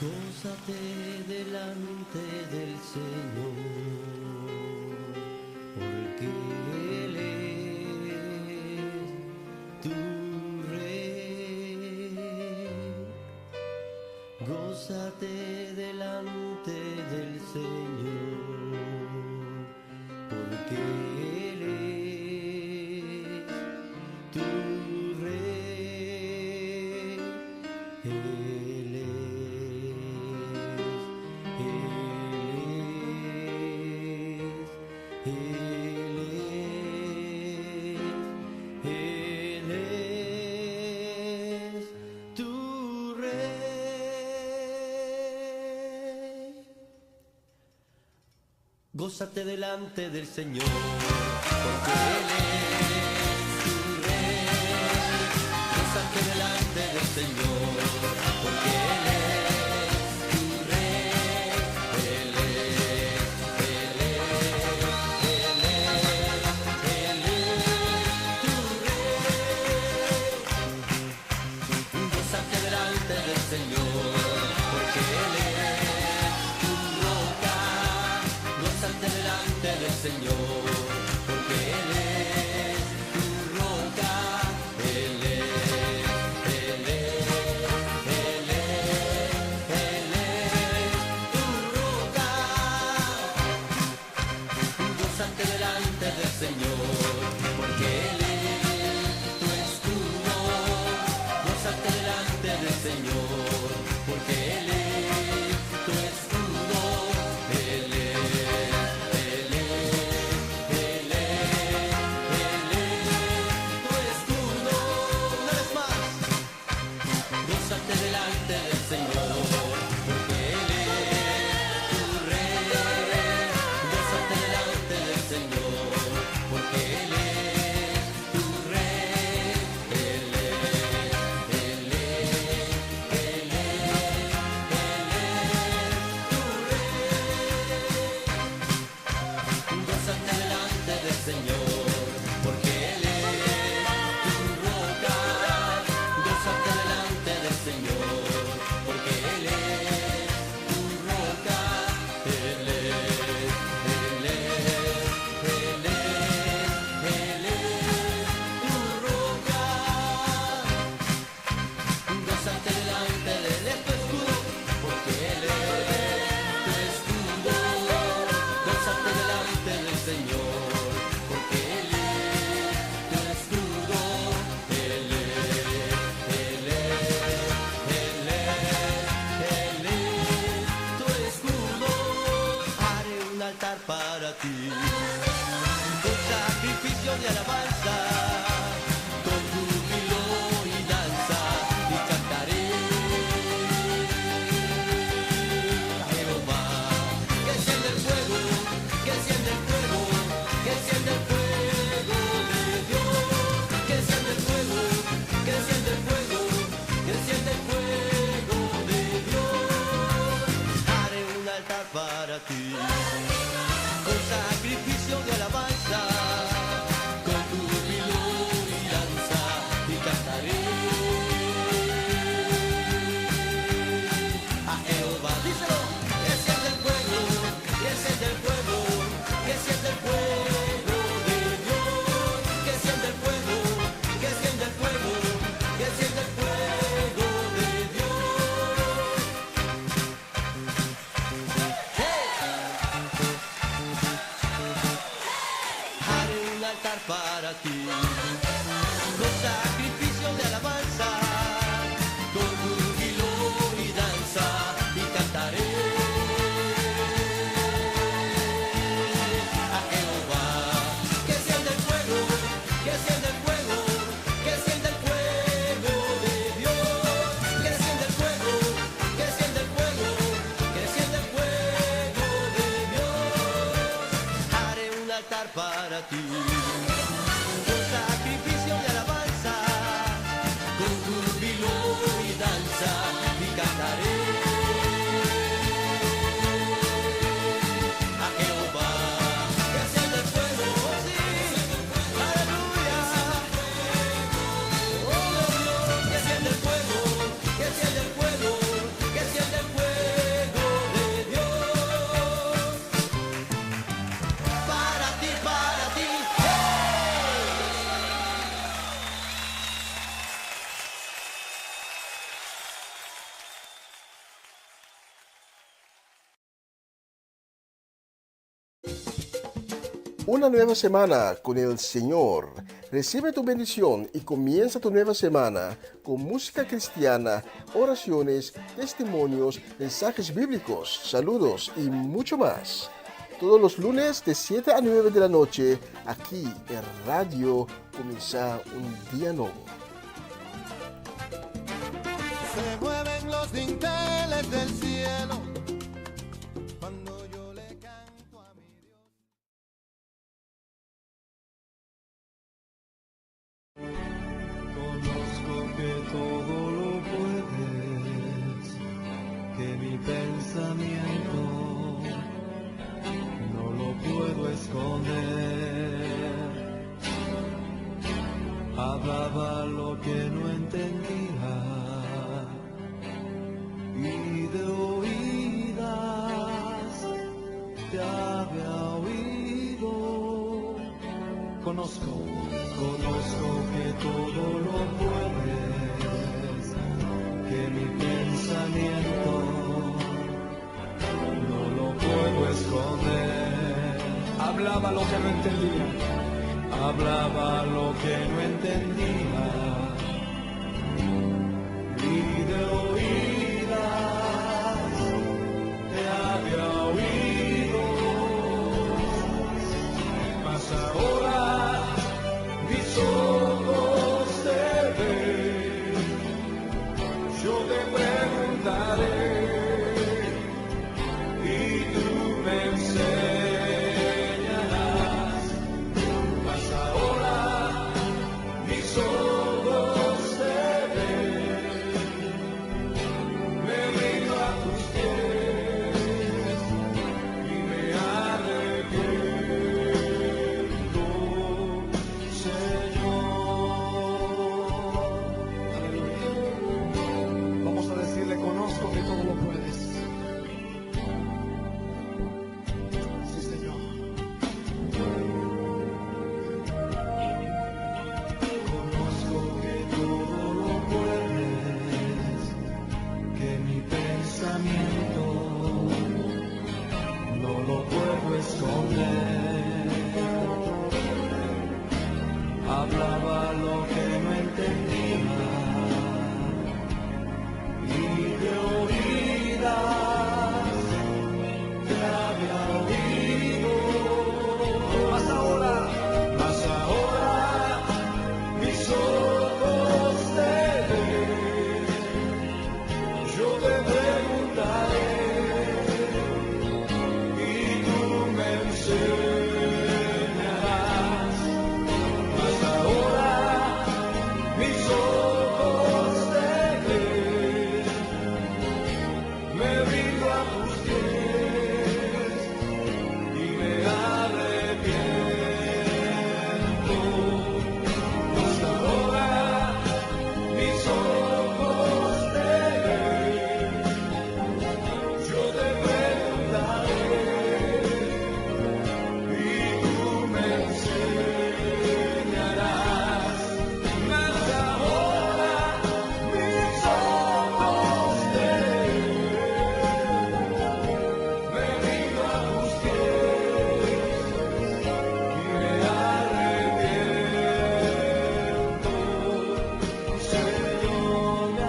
Gózate delante del Señor, porque Él es tu Rey. Gózate delante del Señor, porque Él es tu Rey. Él es. Él es tu Rey. Gózate delante del Señor, porque Él es tu Rey. Gózate delante del Señor, porque Él es tu Rey. Él es, Él es, Él es, Él es tu Rey. Gózate delante del Señor, porque Él es tu roca. Gózate delante del Señor, porque Él es tu roca. Él es, Él es, Él es, Él es tu roca. Gózate delante del Señor, porque Él es tu escudo. Gózate delante del Señor, porque Él es tu escudo. Él es, Él es, Él es, Él es tu escudo. Una vez más, gózate delante del Señor, porque Él es tu Rey. Gózate delante del Señor, porque Él es tu Rey. Él es, Él es, Él es, Él es tu Rey. Gózate delante del Señor, porque Él es tu roca. Gózate delante del Señor, porque Él es tu roca. Él es, Él es, Él es, Él es tu roca. Gózate delante de Él, es tu escudo, porque Él es tu escudo. Gózate delante del Señor, porque Él es tu escudo. Él es, Él es, Él es, Él es tu escudo. Haré un altar para ti, con sacrificio de alabanza, con júbilo y danza, y cantaré a Jehová. Que enciende el fuego, que enciende el fuego, que enciende el fuego de Dios. Que enciende el fuego, que enciende el fuego, que enciende el fuego de Dios. Haré un altar para ti, con sacrificio de alabanza, con júbilo y danza, y cantaré a Jehová. Díselo, que enciende el fuego, que enciende el fuego, que enciende el fuego de Dios. Que enciende el fuego, que enciende el fuego, que enciende el fuego de Dios. Haré un altar para ti, con sacrificio de alabanza, con júbilo y danza, y cantaré a Jehová. Que enciende el fuego, que enciende el fuego, que enciende el fuego de Dios. Que enciende el fuego, que enciende el fuego, que enciende el fuego de Dios. Haré un altar para ti, con sacrificio de alabanza, con júbilo y danza, y cantaré a Jehová. Que enciende el fuego, oh sí, aleluya. Una nueva semana con el Señor. Recibe tu bendición y comienza tu nueva semana con música cristiana, oraciones, testimonios, mensajes bíblicos, saludos y mucho más. Todos los lunes de 7 a 9 de la noche, aquí en Radio Comienza un Día Nuevo. Se mueven los dinteles del cielo cuando yo le canto a mi Dios. Conozco que todo lo puedes, que mi pensamiento no lo puedo esconder. Hablaba lo que no entendía y de oídas te había oído. Conozco que todo lo puedes, que mi pensamiento no lo puedo esconder. Hablaba lo que no entendía, hablaba lo que no entendía y de oídas te había oído, mas ahora mis ojos te ven, yo te preguntaré y tú me enseñarás, mas ahora mis ojos te ven, me rindo a tus pies y me arrepiento, Vamos a decirle, conozco que todo lo puedes. Sí, Señor. Conozco que todo lo puedes, que mi pensamiento no lo puedo esconder. Hablaba lo que no entendía y de oídas te había oído, mas ahora mis ojos te ven, yo te preguntaré y tú me enseñarás, mas ahora mis ojos te ven, me rindo a tus pies y me arrepiento, mas ahora mis ojos te ven, yo te preguntaré y tú me enseñarás, mas ahora mis ojos te ven, me rindo a tus pies y me arrepiento, Señor, me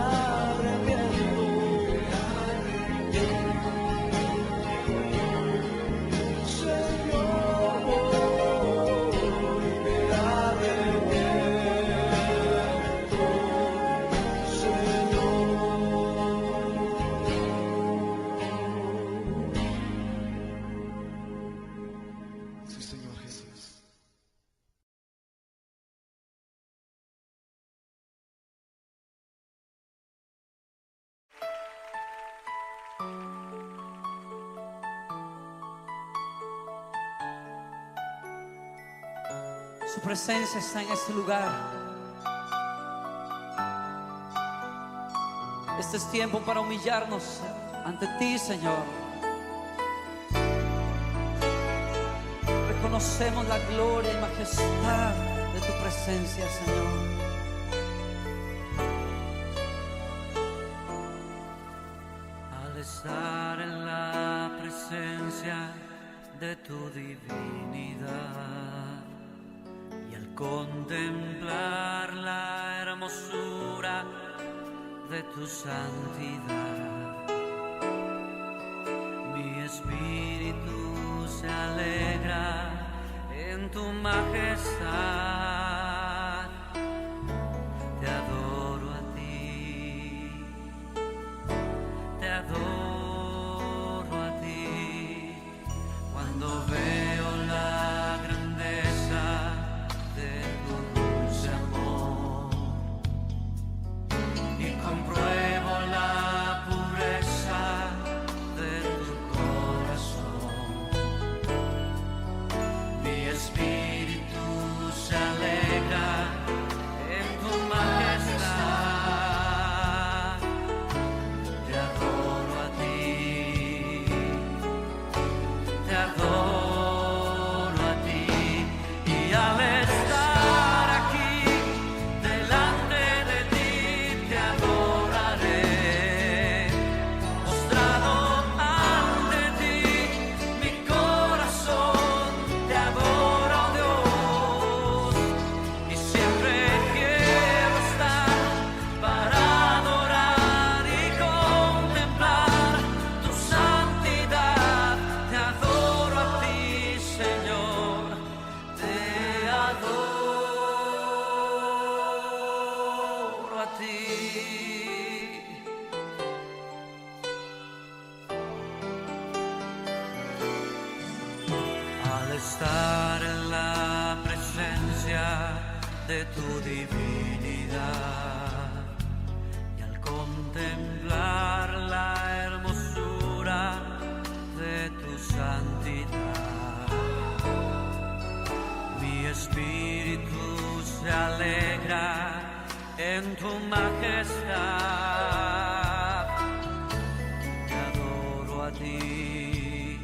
arrepiento, Señor, voy, me arrepiento, Señor. Sí, Señor Jesús. Su presencia está en este lugar. Este es tiempo para humillarnos ante ti, Señor. Reconocemos la gloria y majestad de tu presencia, Señor. Al estar en la presencia de tu divinidad, y al contemplar la hermosura de tu santidad, mi espíritu se alegra en tu majestad. Te adoro a ti, te adoro a ti, cuando veo la grandeza de tu dulce amor y compruebo la pureza de tu corazón. Mi espíritu se alegra en tu majestad. Te adoro a ti, te adoro a ti, y al estar aquí delante de ti te adoraré, postrado ante ti, mi corazón te adora, oh Dios, y siempre quiero estar para adorar y contemplar tu santidad. Te adoro a ti, Señor, te adoro a ti. Al estar en la presencia de tu divinidad y al contemplar la hermosura de tu santidad, mi espíritu se alegra en tu majestad. Te adoro a ti,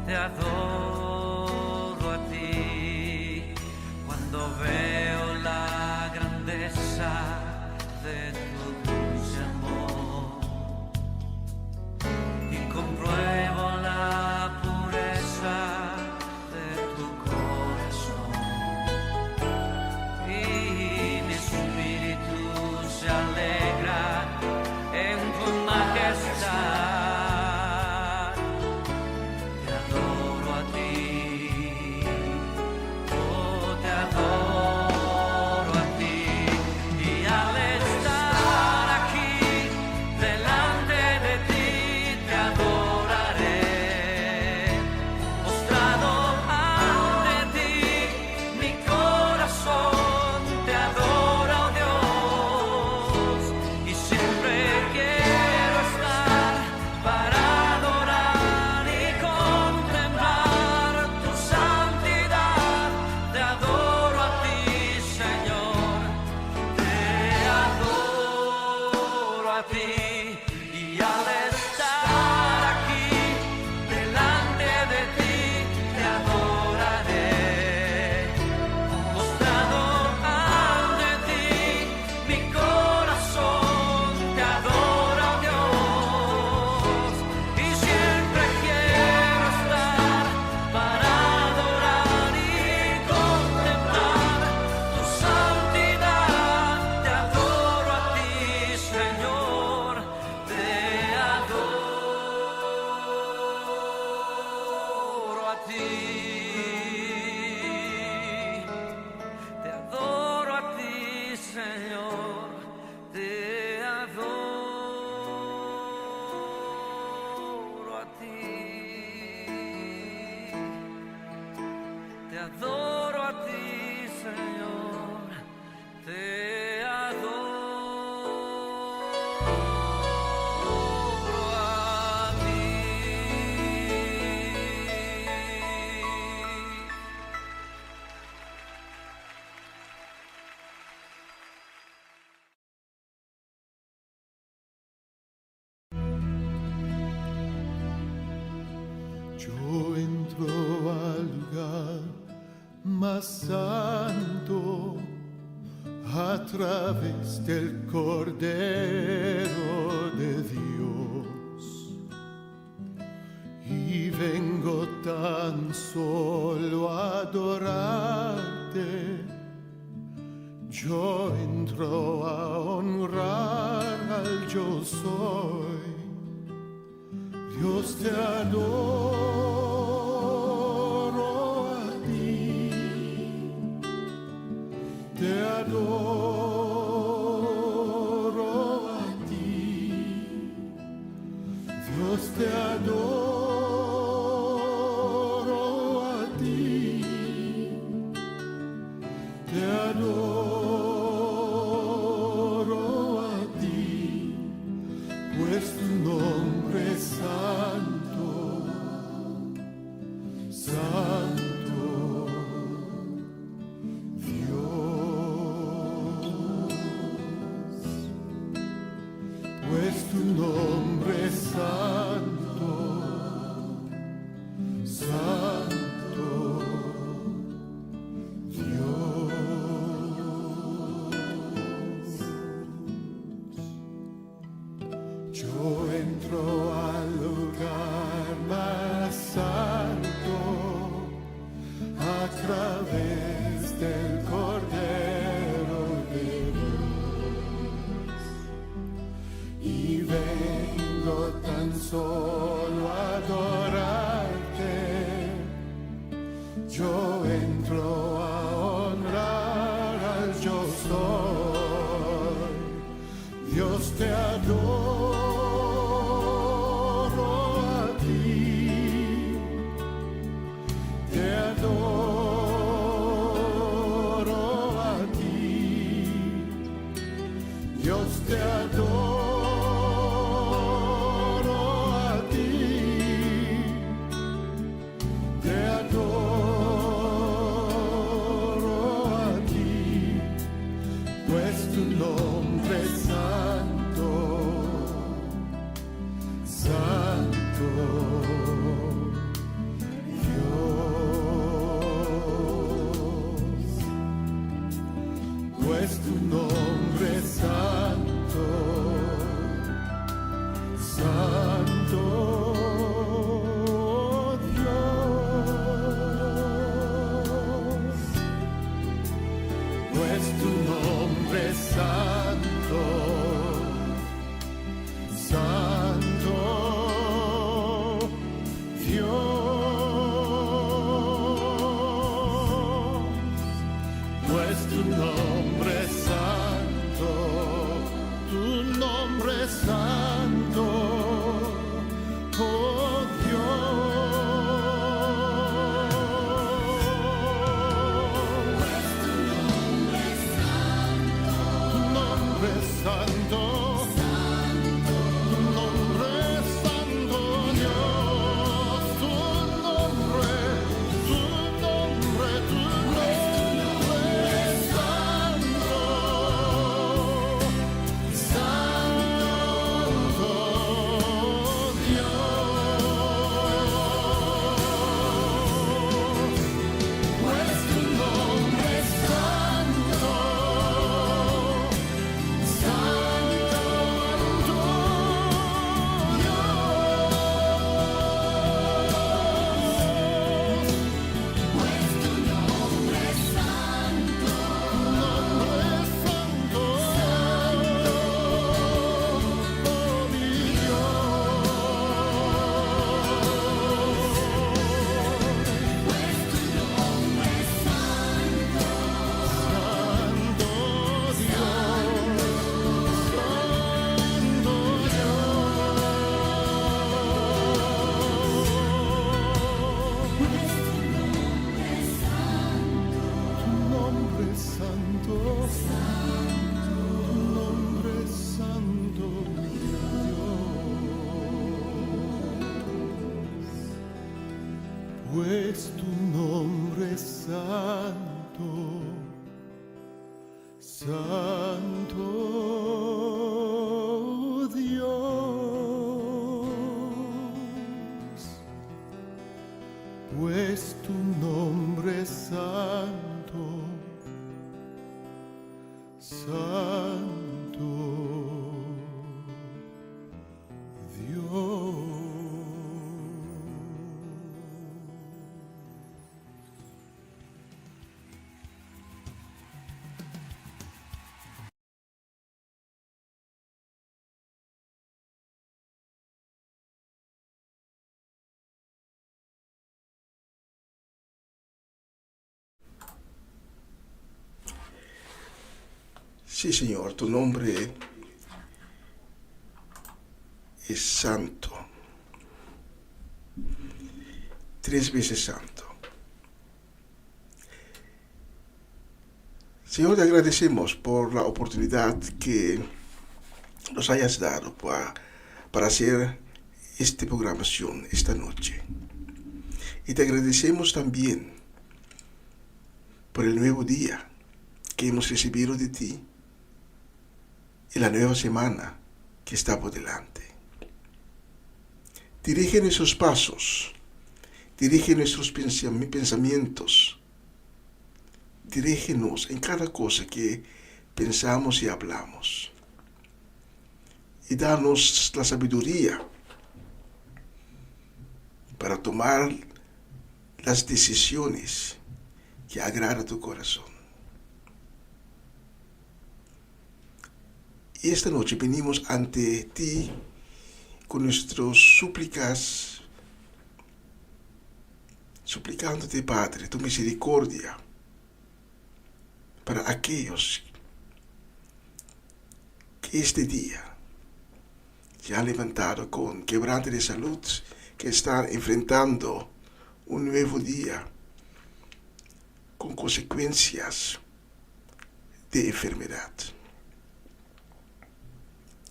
te adoro a ti, cuando veo la grandeza de tu dulce amor y compruebo la pureza de tu corazón, y mi espíritu se alegra en tu majestad. Te adoro a ti, oh, te adoro a ti, y al estar aquí delante de ti te adoraré, postrado ante ti, mi corazón te adora, oh Dios, y siempre quiero estar para adorar y contemplar tu santidad. Te adoro a ti, Señor, te adoro a ti, y al estar aquí delante de ti te adoraré, postrado ante ti, mi corazón te adora, oh Dios, y siempre quiero estar para adorar y contemplar tu santidad. Te adoro a ti, Señor, te adoro a ti, te adoro a ti, Señor, te adoro a ti, te adoro a ti, Señor, te adoro a ti. Yo entro al lugar más santo a través del Cordero de Dios, y vengo tan solo adorarte. Yo entro a honrar al yo soy. Dios te adoro a ti. Te adoro a ti. Dios te adoro a ti. Te adoro a ti, pues tu nombre es santo, santo, Dios. Pues tu nombre es santo, santo, yo entro al lugar más santo a través del Cordero de Dios y vengo tan solo a adorarte. Yo entro a honrar al yo soy. Dios te adoro a ti, te adoro a ti, Dios te adoro a ti, te adoro a ti, pues tu nombre es santo, santo, Dios, pues tu nombre es santo, santo, Dios, pues tu nombre es santo, santo, Dios, pues tu nombre es santo, tu nombre es santo, oh Dios. Tu nombre es santo, tu nombre es santo, Dios, tu nombre es santo, santo, Dios, pues tu nombre es santo. Pues tu nombre es santo, santo, Dios, pues tu nombre es santo, santo, Dios. Sí, Señor, tu nombre es santo, 3 veces santo. Señor, te agradecemos por la oportunidad que nos hayas dado para hacer esta programación esta noche. Y te agradecemos también por el nuevo día que hemos recibido de ti y la nueva semana que está por delante. Dirige nuestros pasos, dirige nuestros pensamientos, dirígenos en cada cosa que pensamos y hablamos. Y danos la sabiduría para tomar las decisiones que agradan a tu corazón. Y esta noche venimos ante ti con nuestras súplicas, suplicándote, Padre, tu misericordia para aquellos que este día se han levantado con quebranto de salud, que están enfrentando un nuevo día con consecuencias de enfermedad.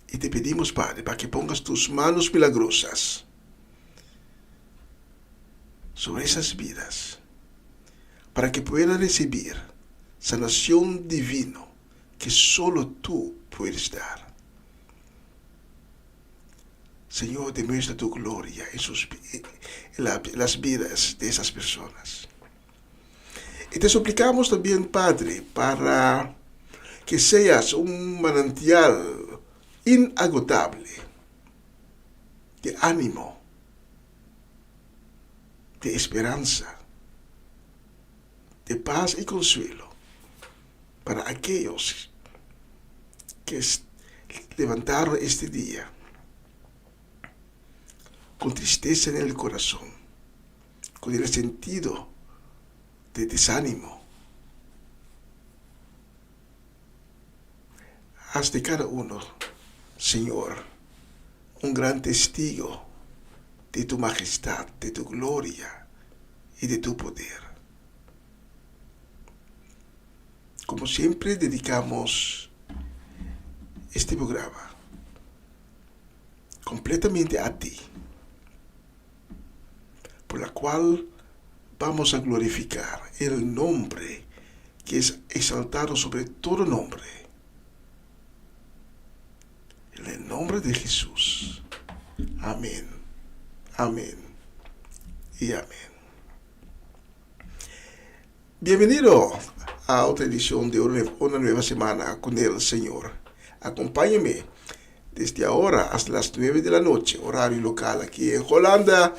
Y te pedimos, Padre, para que pongas tus manos milagrosas sobre esas vidas, para que puedan recibir sanación divina que solo tú puedes dar. Señor, demuestra tu gloria en las vidas de esas personas. Y te suplicamos también, Padre, para que seas un manantial inagotable de ánimo, de esperanza, de paz y consuelo para aquellos que levantaron este día con tristeza en el corazón, con el sentido de desánimo. Haz de cada uno, Señor, un gran testigo de tu majestad, de tu gloria y de tu poder. Como siempre, dedicamos este programa completamente a ti, por la cual vamos a glorificar el nombre que es exaltado sobre todo nombre. En el nombre de Jesús. Amén. Amén. Y amén. Bienvenido a otra edición de una nueva semana con el Señor. Acompáñeme desde ahora hasta las 9 de la noche, horario local aquí en Holanda.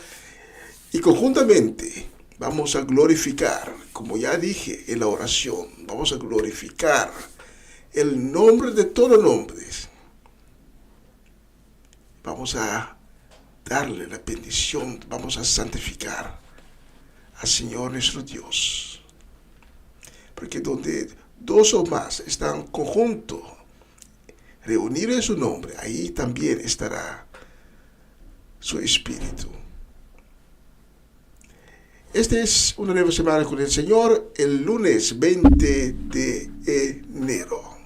Y conjuntamente vamos a glorificar, como ya dije en la oración, vamos a glorificar el nombre de todos los nombres. Vamos a darle la bendición, vamos a santificar al Señor nuestro Dios. Porque donde 2 o más están conjuntos, reunidos en su nombre, ahí también estará su Espíritu. Esta es una nueva semana con el Señor, el lunes 20 de enero.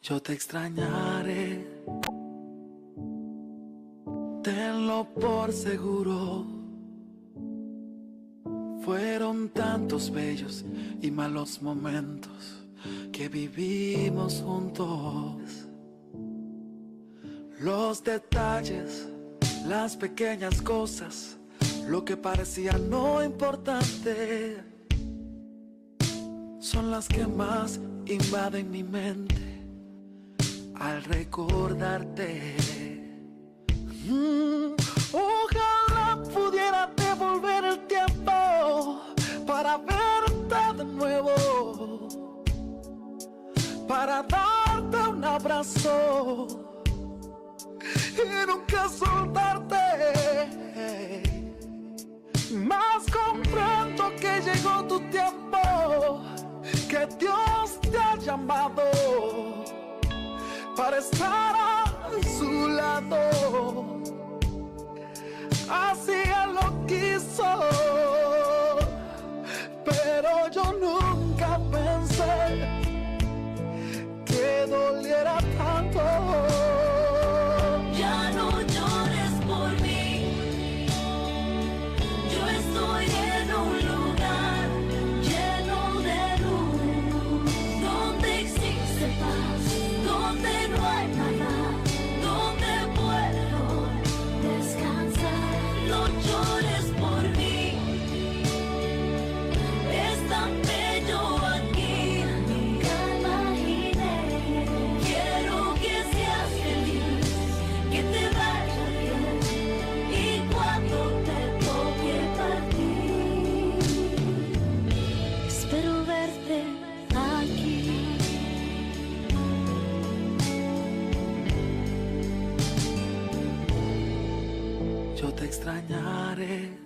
Yo te extrañaré, tenlo por seguro. Fueron tantos bellos y malos momentos que vivimos juntos. Los detalles, las pequeñas cosas, lo que parecía no importante, son las que más invaden mi mente al recordarte. Ojalá pudiera devolver el tiempo para verte de nuevo, para darte un abrazo y nunca soltarte. Mas comprendo que llegó tu tiempo, que Dios te ha llamado para estar a su lado. Así Él lo quiso, pero yo nunca pensé que doliera tanto. Ya no llores por mí, yo estoy en un lugar lleno de luz, donde existe paz, donde no hay nada, donde puedo descansar. No llores por mí, es tan bello aquí, nunca imaginé. Quiero que seas feliz, que te vaya bien, y cuando te toque partir, espero verte aquí. Yo te extrañaré,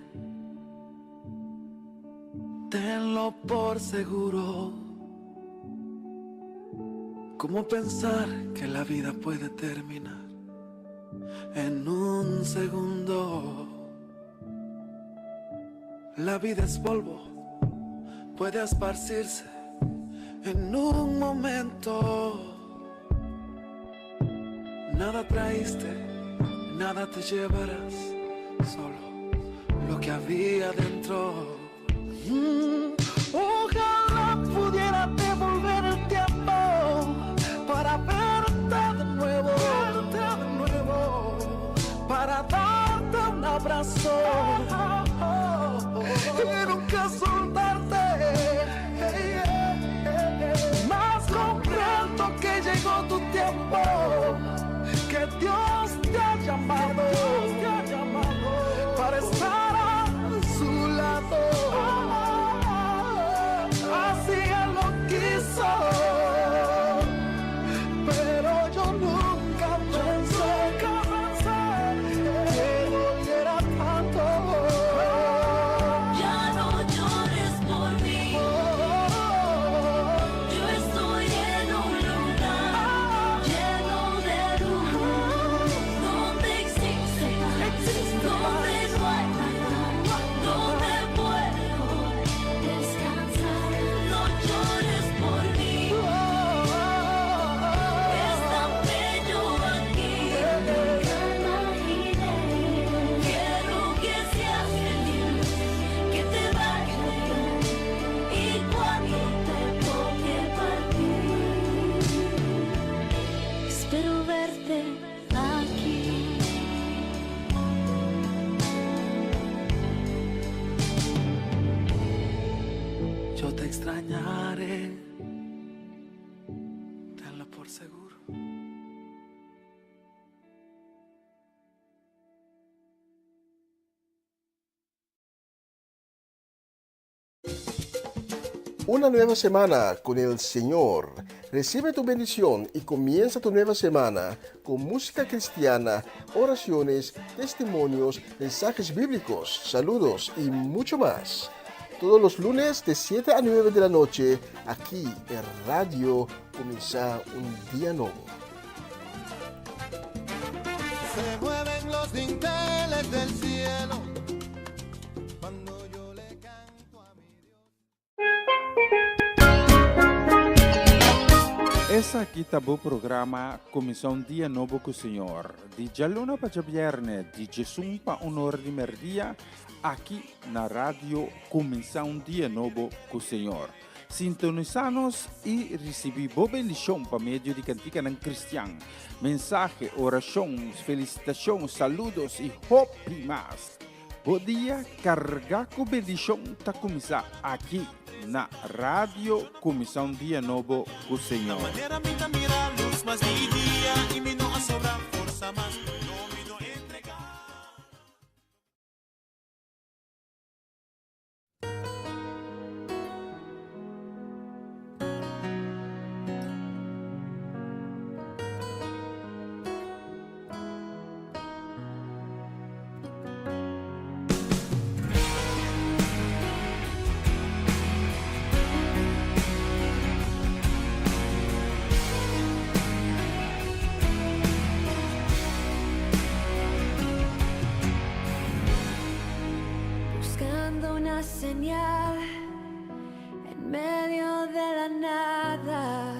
tenlo por seguro. ¿Cómo pensar que la vida puede terminar en un segundo? La vida es polvo, puede esparcirse en un momento. Nada traíste, nada te llevarás, solo lo que había dentro. Ojalá pudiera devolver el tiempo para verte de nuevo, para darte un abrazo y nunca soltarte. Más comprendo que llegó tu tiempo, que Dios te ha llamado para estar a su lado. Así Él lo quiso, pero yo nunca pensé que doliera tanto. Ya no llores por mí, yo estoy en un lugar lleno de luz, donde existe paz, donde no hay nada, donde puedo descansar. No llores por mí, es tan bello aquí, nunca imaginé. Quiero que seas feliz, que te vaya bien, y cuando te toque partir, espero verte aquí. Yo te extrañaré, tenlo por seguro. Una nueva semana con el Señor. Recibe tu bendición y comienza tu nueva semana con música cristiana, oraciones, testimonios, mensajes bíblicos, saludos y mucho más. Todos los lunes de 7 a 9 de la noche, aquí en Radio Comienza un Día Nuevo. Se mueven los dinteles del cielo cuando yo le canto a mi Dios. Essa aqui tá o programa Comissão Dia Novo com o Senhor. De Jaluna para Viernes, de Jesus para Honor de Merdia, aqui na rádio Comissão Dia Novo com o Senhor. Sintonizanos e recebi boa bendição para meio de cantiga não cristã. Mensagem, orações, felicitações, saludos e hope mais. Bom dia, carregar com bendição tá começar aqui na rádio Comissão Dia Novo com o Senhor. Manera minha mira luz mais dia e me não sobra força mais não me do entregar. de la nada,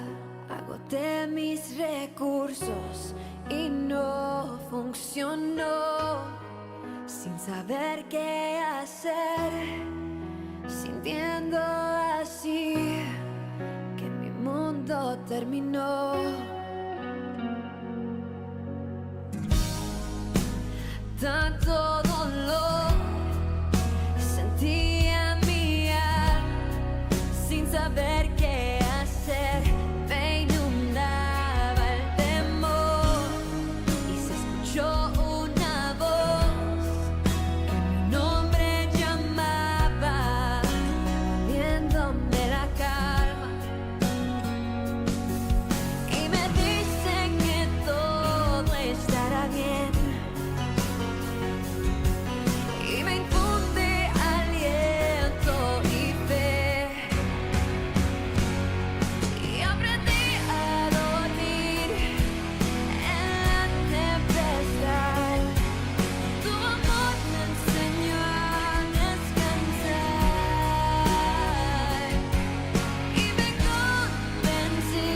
agoté mis recursos y no funcionó. Sin saber qué hacer, sintiendo así que mi mundo terminó. Tanto dolor sentía mi alma, sin saber qué hacer, me inundaba el temor y se escuchó una voz que mi nombre llamaba, devolviéndome la calma, y me dice que todo estará bien. Y me infunde aliento y fe, y aprendí a dormir en la tempestad. Tu amor me enseñó a descansar, y me convencí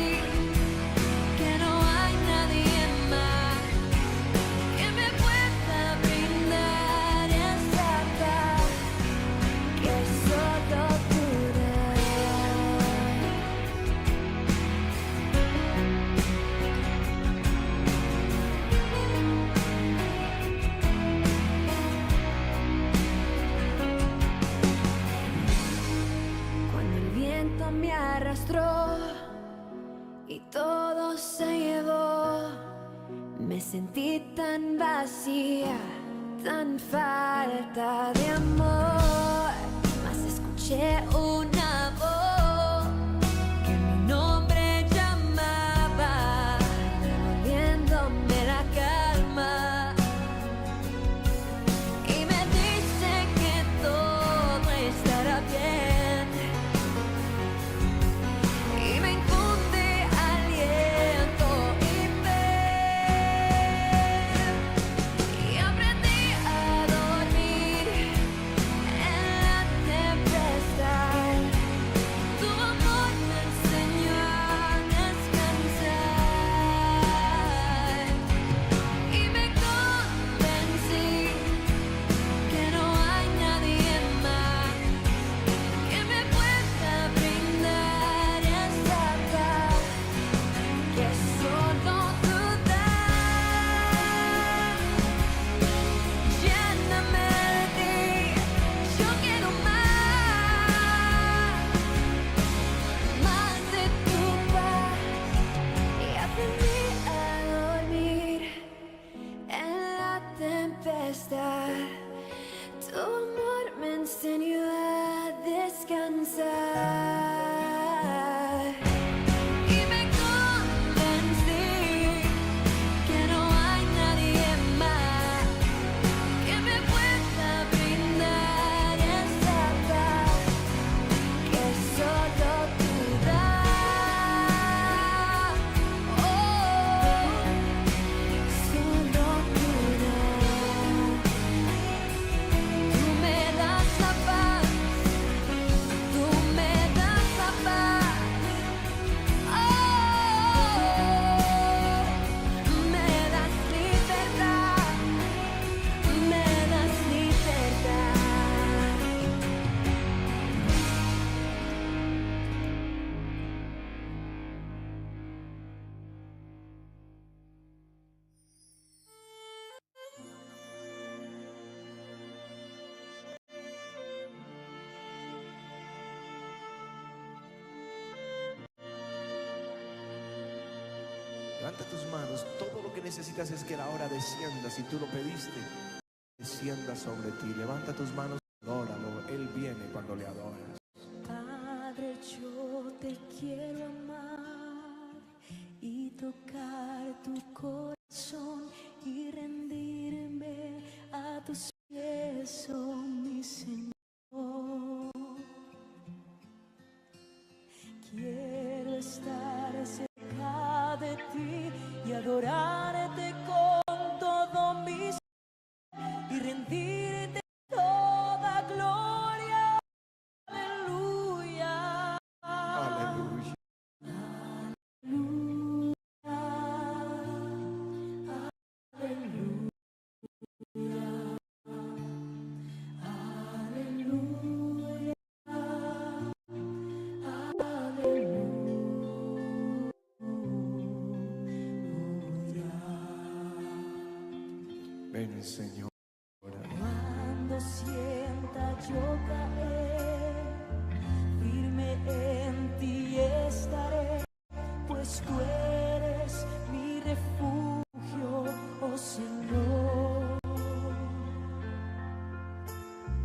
que no hay nadie más que me pueda brindar esa paz que solo tú Cuando el viento me arrastró y todo se llevó, me sentí tan vacía, tan falta de amor, mas escuché una voz que mi nombre llamaba, devolviéndome la calma, y me dice que todo estará bien, y me infunde aliento y fe, y aprendí a dormir en la tempestad. Tu amor me enseñó a descansar, y me convencí que no hay nadie más que me pueda brindar esa paz que solo tú das. Lléname de ti, yo quiero más de tu paz, y aprendí a dormir en la tempestad. Tu amor me enseñó a descansar, y me convencí que no hay nadie más que me pueda brindar esa paz que solo tú das. Oh, solo tú das. Tú me das la paz, tú me das la paz. Oh, me das libertad, me das libertad. Levanta tus manos. Todo lo que necesitas es que la hora descienda. Si tú lo pediste, descienda sobre ti. Levanta tus manos, adóralo. Él viene cuando le adoras. Padre, yo te quiero amar y tocar tu corazón y rendirme a tus pies, oh mi Señor. Quiero estar cerca de ti y adorarte con todo mi ser y rendirte toda gloria. Aleluya. Señor. Cuando sienta yo caer, firme en ti estaré, pues tú eres mi refugio, oh Señor.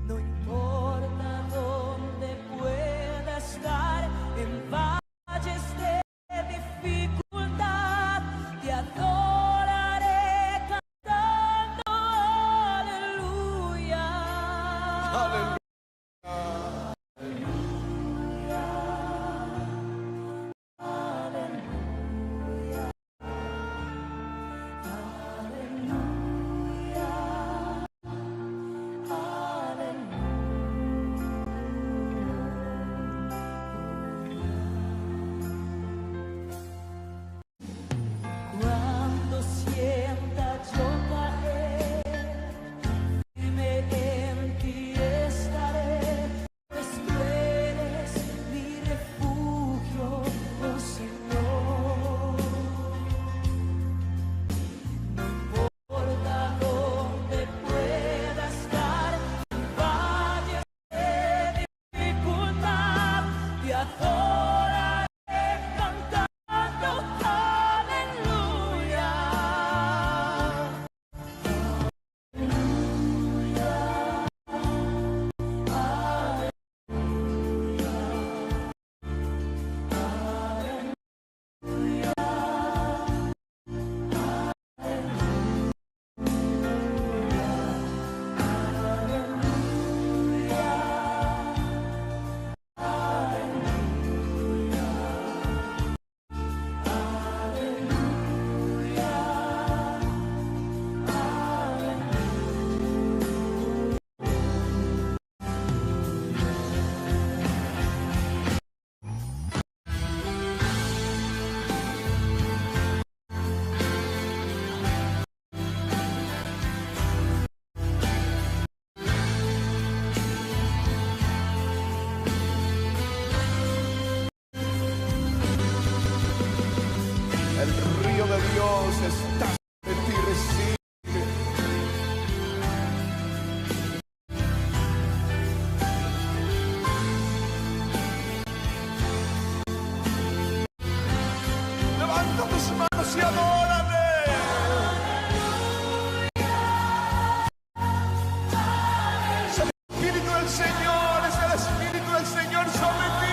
No importa dónde pueda estar, en valles de dificultad, te adoraré cantando aleluya. Aleluya. Cuando sienta yo caer, firme en ti estaré, pues tú eres mi refugio, oh Señor. No importa dónde pueda estar, en valles de dificultad, te adoraré cantando aleluya. El río de Dios está en ti, recibe. Levanta tus manos y adórale. Es el Espíritu del Señor, es el Espíritu del Señor sobre ti.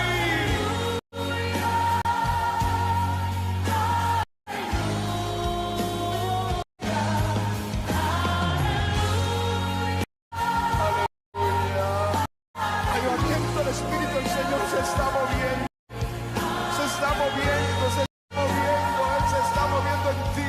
Avivamiento del Espíritu del Señor se está moviendo. Se está moviendo, se está moviendo. Él se está moviendo en ti.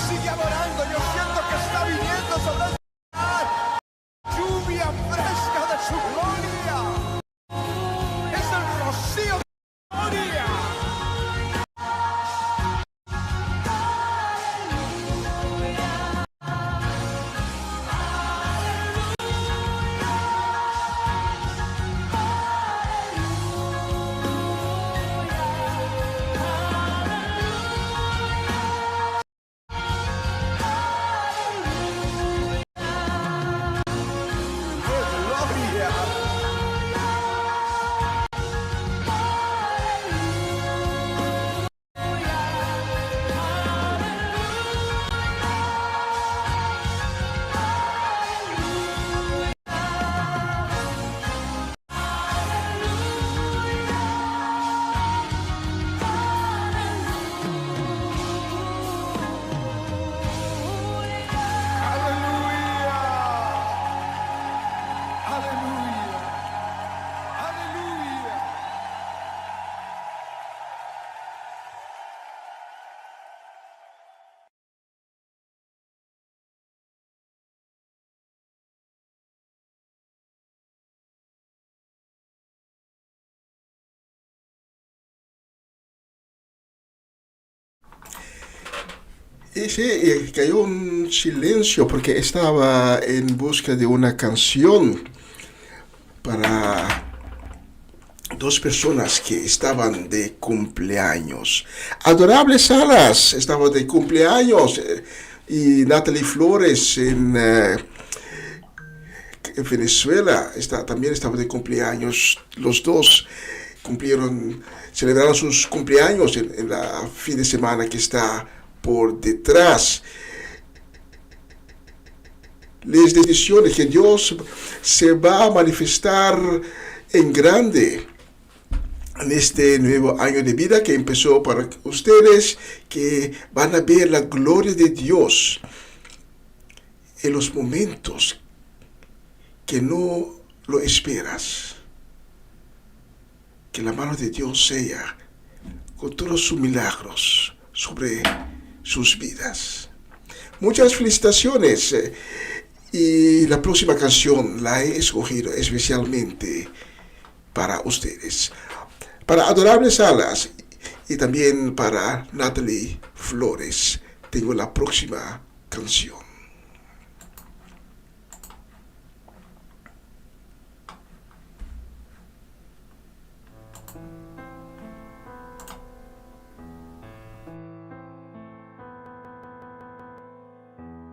Sigue adorando. Yo siento que está viniendo sobre esta ciudad lluvia fresca de su gloria. Es el rocío de su gloria. Y sí, cayó un silencio porque estaba en busca de una canción. para dos personas que estaban de cumpleaños. Adorable Salas estaba de cumpleaños y Natalie Flores en Venezuela también estaba de cumpleaños. Los dos celebraron sus cumpleaños en la fin de semana que está por detrás. Les decisiones que Dios se va a manifestar en grande en este nuevo año de vida que empezó para ustedes, que van a ver la gloria de Dios en los momentos que no lo esperas. Que la mano de Dios sea con todos sus milagros sobre sus vidas. Muchas felicitaciones. Y la próxima canción la he escogido especialmente para ustedes. Para Adorable Salas y también para Natalie Flores tengo la próxima canción.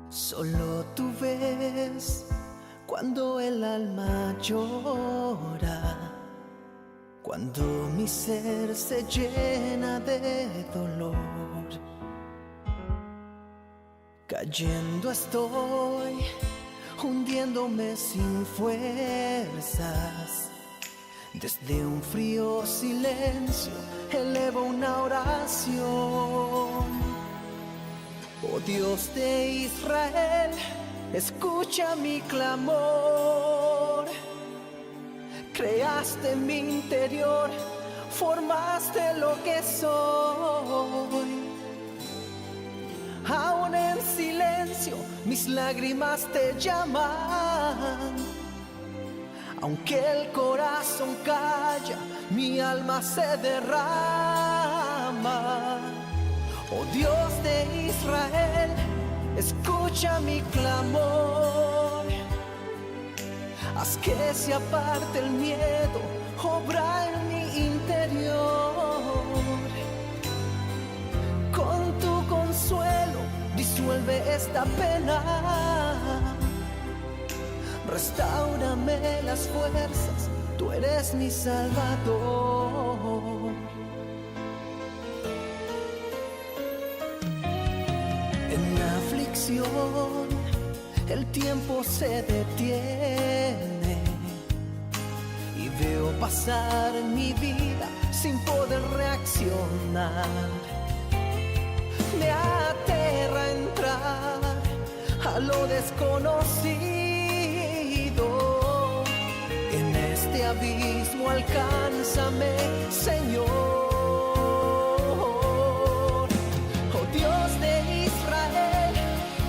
Solo tú ves cuando el alma llora, cuando mi ser se llena de dolor. Cayendo estoy, hundiéndome sin fuerzas. Desde un frío silencio elevo una oración. Oh Dios de Israel, escucha mi clamor. Creaste mi interior, formaste lo que soy. Aún en silencio mis lágrimas te llaman. Aunque el corazón calla, mi alma se derrama. Oh Dios de Israel, escucha mi clamor. Haz que se aparte el miedo, obra en mi interior. Con tu consuelo, disuelve esta pena. Restáurame las fuerzas, tú eres mi Salvador. En la aflicción, el tiempo se detiene y veo pasar mi vida sin poder reaccionar. Me aterra entrar a lo desconocido. En este abismo alcánzame, Señor. Oh Dios de Israel,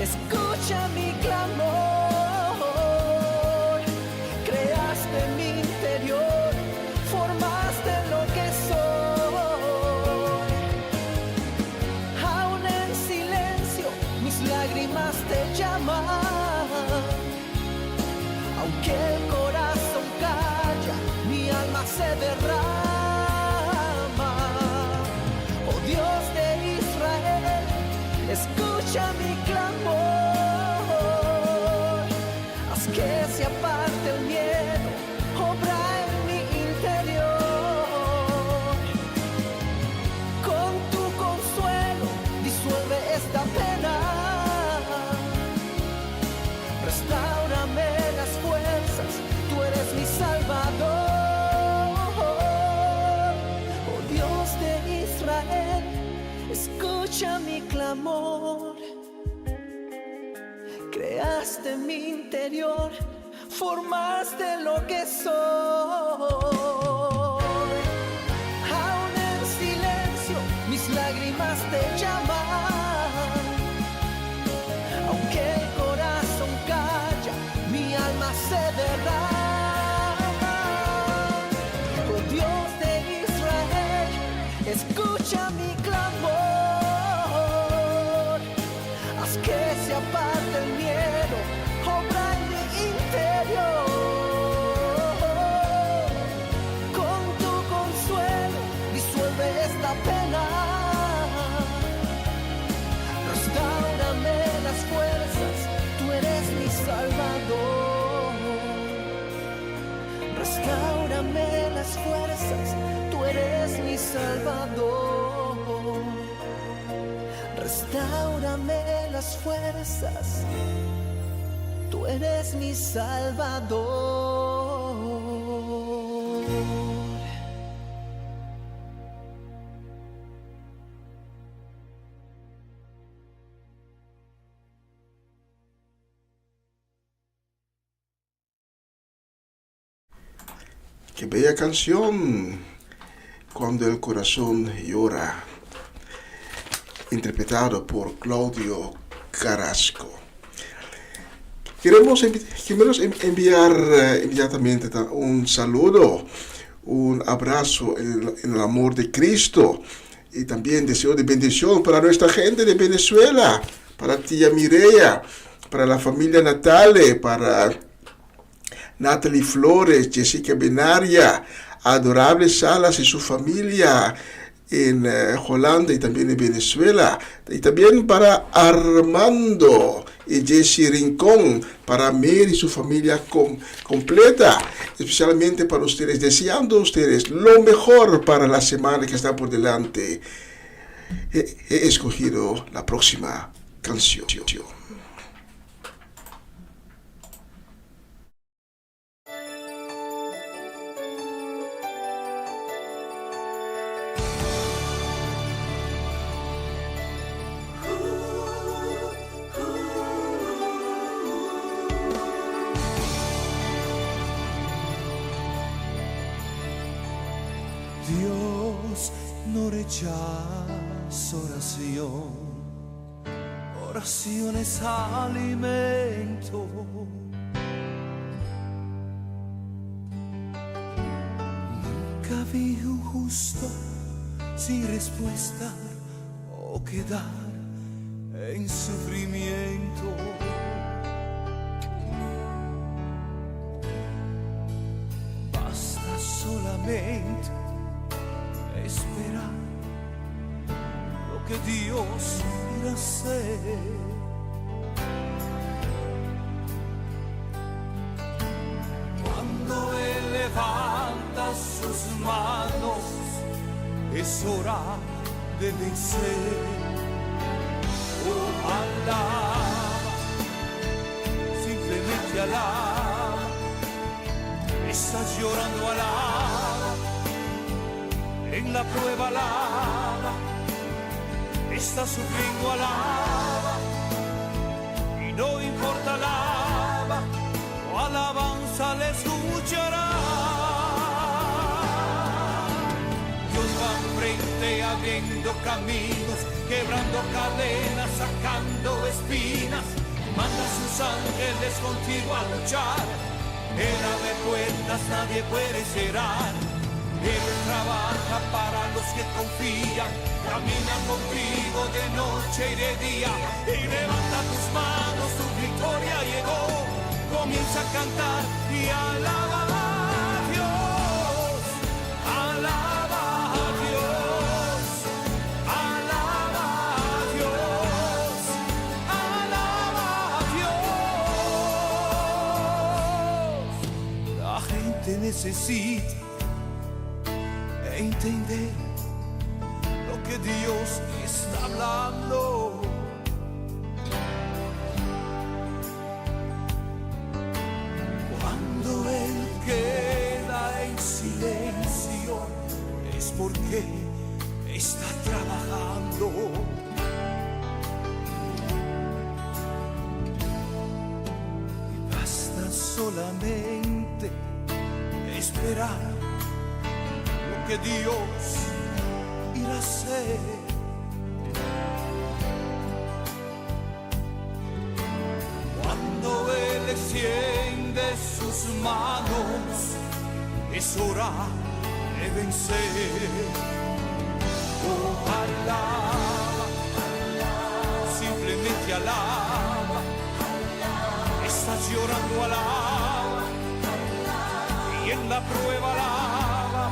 escucha mi clamor. Creaste mi interior, formaste lo que soy. Aún en silencio mis lágrimas te llaman. Aunque el corazón calla, mi alma se derrama. Oh Dios de Israel, escucha mi clamor. Haz que se aparte el miedo, obra en mi interior. Con tu consuelo, disuelve esta pena. Restáurame las fuerzas, tú eres mi Salvador. Oh Dios de Israel, escucha mi clamor. Creaste mi interior, formaste lo que soy. Aún en silencio mis lágrimas te llaman. Aunque el corazón calla, mi alma se derrama. Oh Dios de Israel, escucha mi clamor. Haz que se aparte el miedo, obra en mi interior. Salvador. Restáurame las fuerzas, tú eres mi Salvador. Restáurame las fuerzas, tú eres mi Salvador. Qué bella canción, Cuando el corazón llora, interpretado por Claudio Carrasco. Queremos enviar inmediatamente un saludo, un abrazo en el amor de Cristo y también deseo de bendición para nuestra gente de Venezuela, para tía Mireya, para la familia Natale, para Natalie Flores, Jessica Benaria, Adorable Salas y su familia en Holanda y también en Venezuela. Y también para Armando y Jesse Rincón, para Mary y su familia completa. Especialmente para ustedes, deseando a ustedes lo mejor para la semana que está por delante. He escogido la próxima canción. Dios no rechaza oración, oración es alimento. Nunca vi un justo sin respuesta o quedar en sufrimiento. Basta solamente esperar lo que Dios irá a hacer. Cuando Él levanta sus manos, es hora de vencer. Oh, alaba, simplemente alaba. Estás llorando, alaba. En la prueba alaba, está sufriendo, alaba, y no importa, alaba, o alabanza le escuchará. Dios va enfrente abriendo caminos, quebrando cadenas, sacando espinas, manda a sus ángeles contigo a luchar. Él abre puertas, nadie puede cerrar. Él trabaja para los que confían, camina contigo de noche y de día. Y levanta tus manos, tu victoria llegó. Comienza a cantar y alaba a Dios. Alaba a Dios. Alaba a Dios. Alaba a Dios. La gente necesita entender lo que Dios está hablando. Cuando Él queda en silencio es porque está trabajando. Y basta solamente esperar que Dios irá a hacer. Cuando Él extiende sus manos, es hora de vencer. Oh, alaba, simplemente alaba. Estás llorando, alaba, y en la prueba alaba.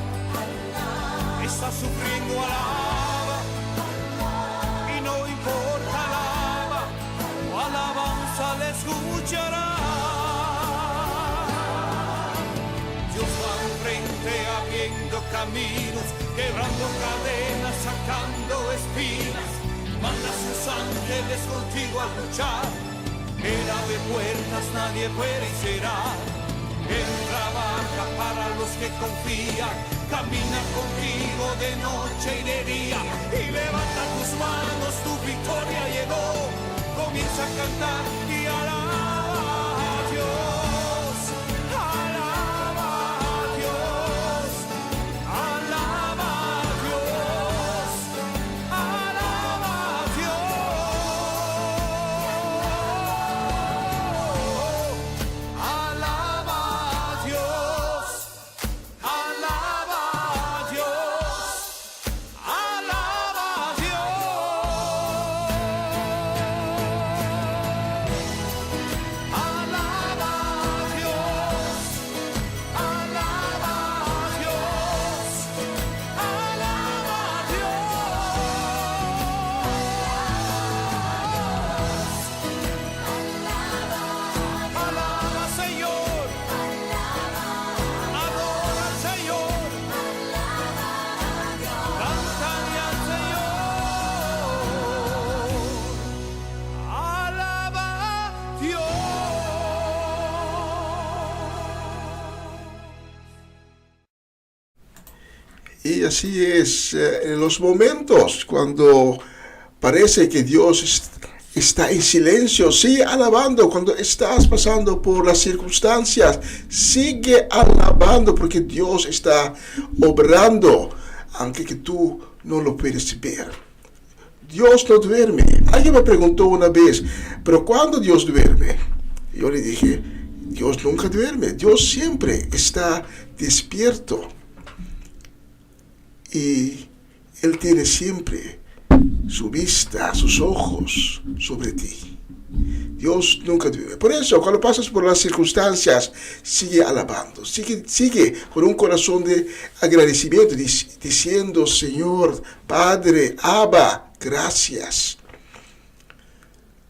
Estás sufriendo, alaba, y no importa, alaba, o alabanza le escuchará. caminos, quebrando cadenas, sacando espinas. Manda a sus ángeles contigo a luchar. Él abre puertas, nadie puede y será. Él trabaja para los que confían, camina contigo de noche y de día. Y levanta tus manos, tu victoria llegó. Comienza a cantar y alaba a Dios. Alaba a Dios. Alaba a Dios. Alaba a Dios. Alaba a Dios. Alaba a Dios. Alaba a Y así es, en los momentos cuando parece que Dios está en silencio, sigue alabando. Cuando estás pasando por las circunstancias, sigue alabando porque Dios está obrando, aunque que tú no lo puedes ver. Dios no duerme. Alguien me preguntó una vez, ¿pero cuándo Dios duerme? Yo le dije, Dios nunca duerme. Dios siempre está despierto. Y Él tiene siempre su vista, sus ojos sobre ti. Dios nunca duerme. Por eso, cuando pasas por las circunstancias, sigue alabando. Sigue con un corazón de agradecimiento, diciendo, Señor, Padre, Abba, gracias.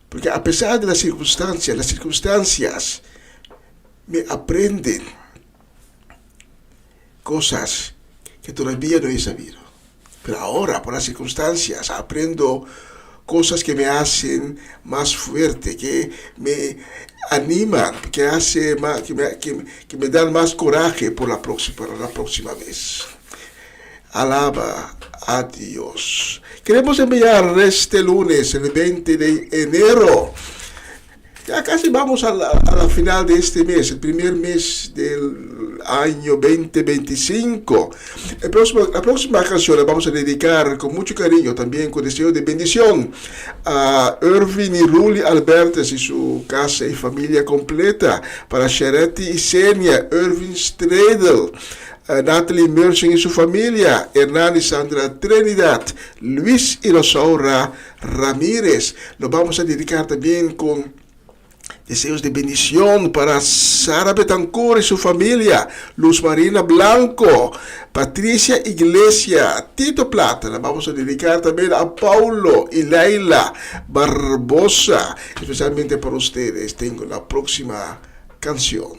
Porque a pesar de las circunstancias me aprenden cosas que todavía no he sabido. Pero ahora, por las circunstancias, aprendo cosas que me hacen más fuerte, que me animan, que me dan más coraje para la próxima vez. Alaba a Dios. Queremos enviar este lunes, el 20 de enero. Ya casi vamos a la final de este mes, el primer mes del año 2025. La próxima canción la vamos a dedicar con mucho cariño, también con deseo de bendición, a Irvin y Ruli Albertes y su casa y familia completa, para Sharetti y Senia, Irvin Stradel, Natalie Merchant y su familia, Hernán y Sandra Trinidad, Luis y Rosaura Ramírez. Lo vamos a dedicar también con deseos de bendición para Sara Betancourt y su familia, Luz Marina Blanco, Patricia Iglesia, Tito Plata. La vamos a dedicar también a Paulo y Laila Barbosa. Especialmente para ustedes tengo la próxima canción.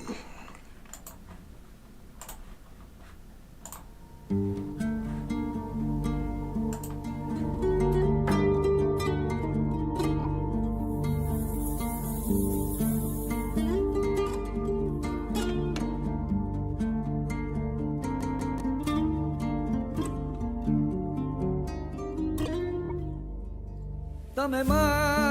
Dame más.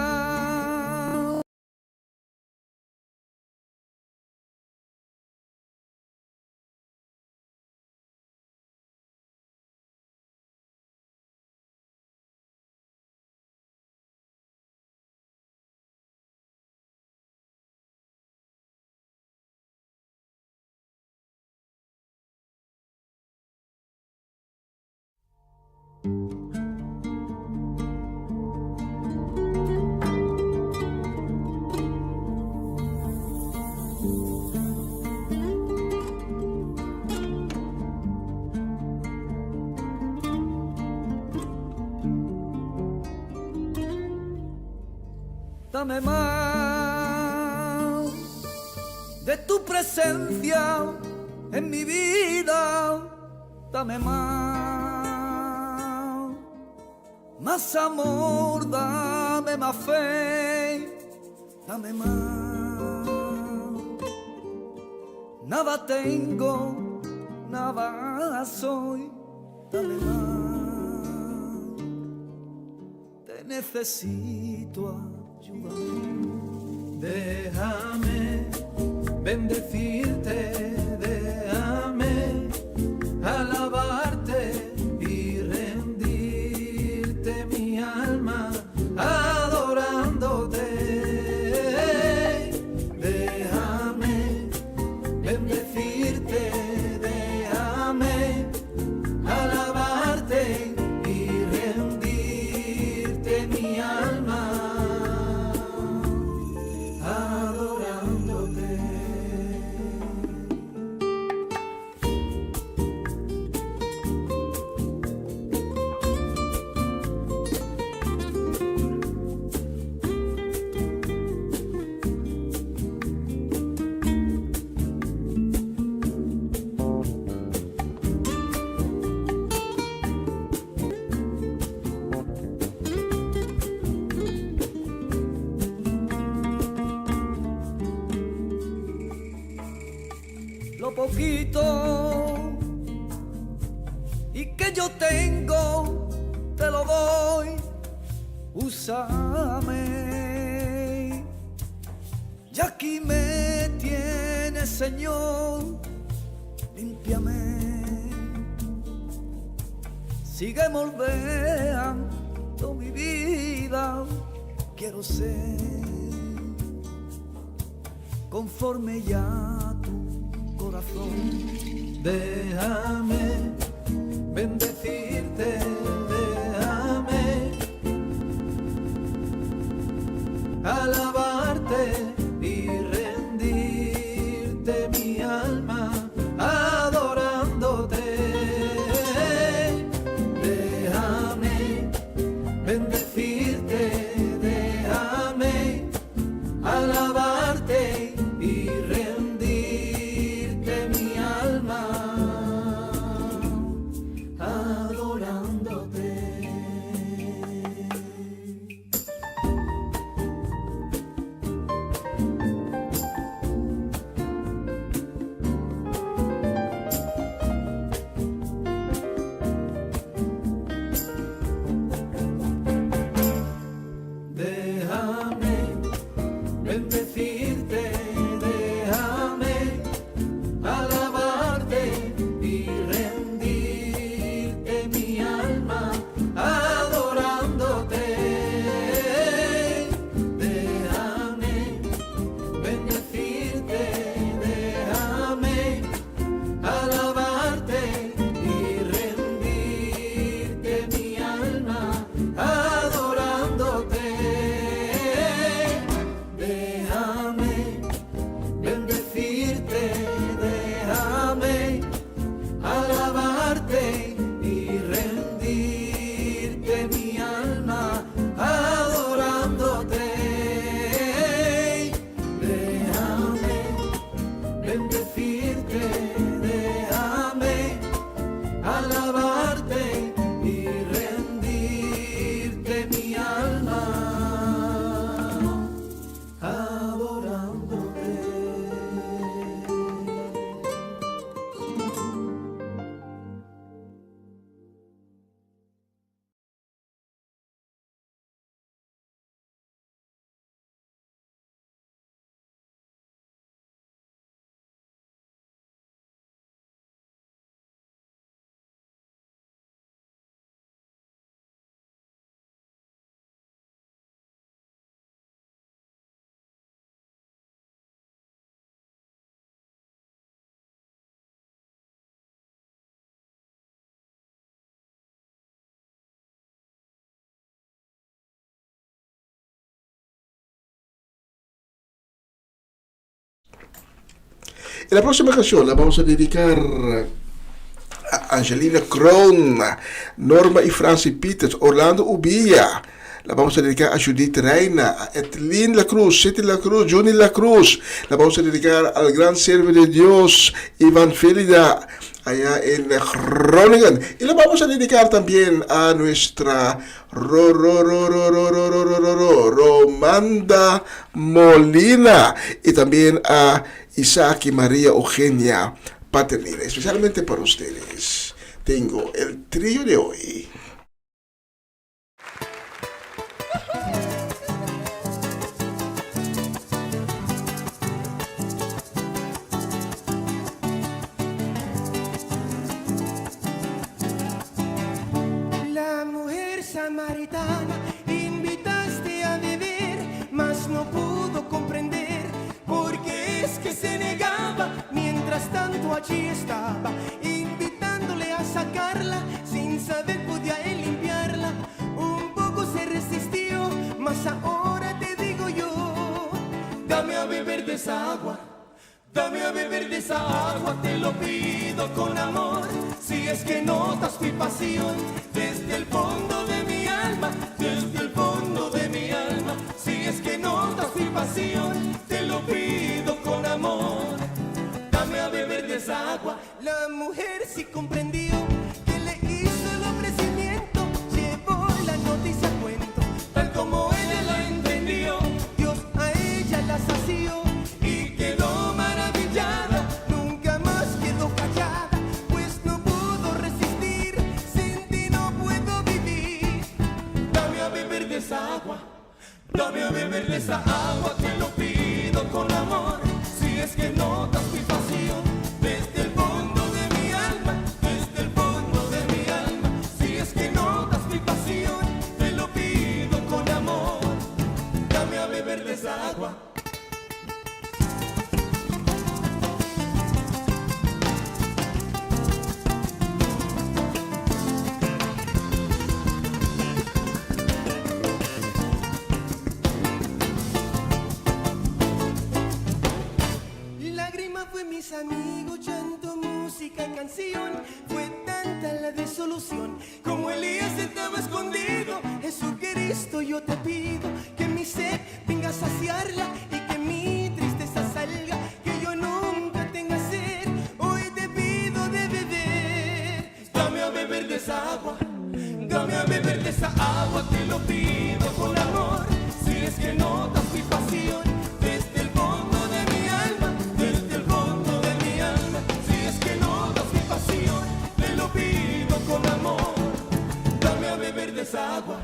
Dame más de tu presencia en mi vida. dame más amor, dame más fe, dame más. Nada tengo, nada soy, dame más. Te necesito, ayúdame. Déjame bendecirte, déjame alabarte y rendirte mi alma adorándote. Déjame bendecirte, déjame alabarte y rendirte mi alma adorándote. Lo poquito y que yo tengo te lo doy, úsame. Y aquí me tienes, Señor, límpiame. Sigue moldeando mi vida, quiero ser conforme ya corazón. Déjame bendecirte, déjame alabarte y rendirte mi alma adorándote. Déjame bendecirte, déjame alabarte y rendirte mi alma adorándote. Déjame bendecirte, déjame alabarte y rendirte mi alma adorándote. Déjame bendecirte, déjame alabarte y rendirte mi alma adorándote. Déjame bendecirte, déjame alabarte y rendirte mi alma adorándote. Déjame bendecirte, déjame alabarte y rendirte mi alma adorándote. En la próxima canción la vamos a dedicar a Angelina Kroon, Norma y Francie Peters, Orlando Ubilla. La vamos a dedicar a Judith Reina, a Etlin La Cruz, Seti La Cruz, Johnny La Cruz. La vamos a dedicar al gran siervo de Dios, Iván Félida, allá en Groningen. Y lo vamos a dedicar también a nuestra Romanda Molina y también a Isaac y María Eugenia Paternina, especialmente para ustedes. Tengo el trío de hoy. La mujer samaritana invitaste a beber, mas no pudo comprender porque es que se negaba. Mientras tanto allí estaba, invitándole a sacarla, sin saber podía él limpiarla. Un poco se resistió, mas ahora te digo yo, dame a beber de esa agua. Dame a beber de esa agua, te lo pido con amor. Si es que notas mi pasión desde el fondo de mi alma, desde el fondo de mi alma. Si es que notas mi pasión, te lo pido con amor. Dame a beber de esa agua. La mujer sí comprendió que le hizo el ofrecimiento, llevó la noticia a cuento, tal como ella la entendió. Dios a ella la sació y quedó maravillada, nunca más quedó callada, pues no pudo resistir, sin ti no puedo vivir. Dame a beber de esa agua, dame a beber de esa agua, te lo pido con amor. Si es que notas mi pasión desde el fondo de mi alma, desde el fondo de mi alma. Si es que notas mi pasión, te lo pido con amor. Dame a beber de esa agua. Lágrima fue mis amigos, llanto, música y canción. Fue tanta la desolución, como Elías estaba escondido. Jesucristo, yo te pido que mi sed venga a saciarla y que mi tristeza salga, que yo nunca tenga sed. Hoy te pido de beber. Dame a beber de esa agua, dame a beber de esa agua, te lo pido con amor. Si es que notas mi pasión desde el fondo de mi alma, desde el fondo de mi alma. Si es que notas mi pasión, te lo pido con amor. Dame a beber de esa agua.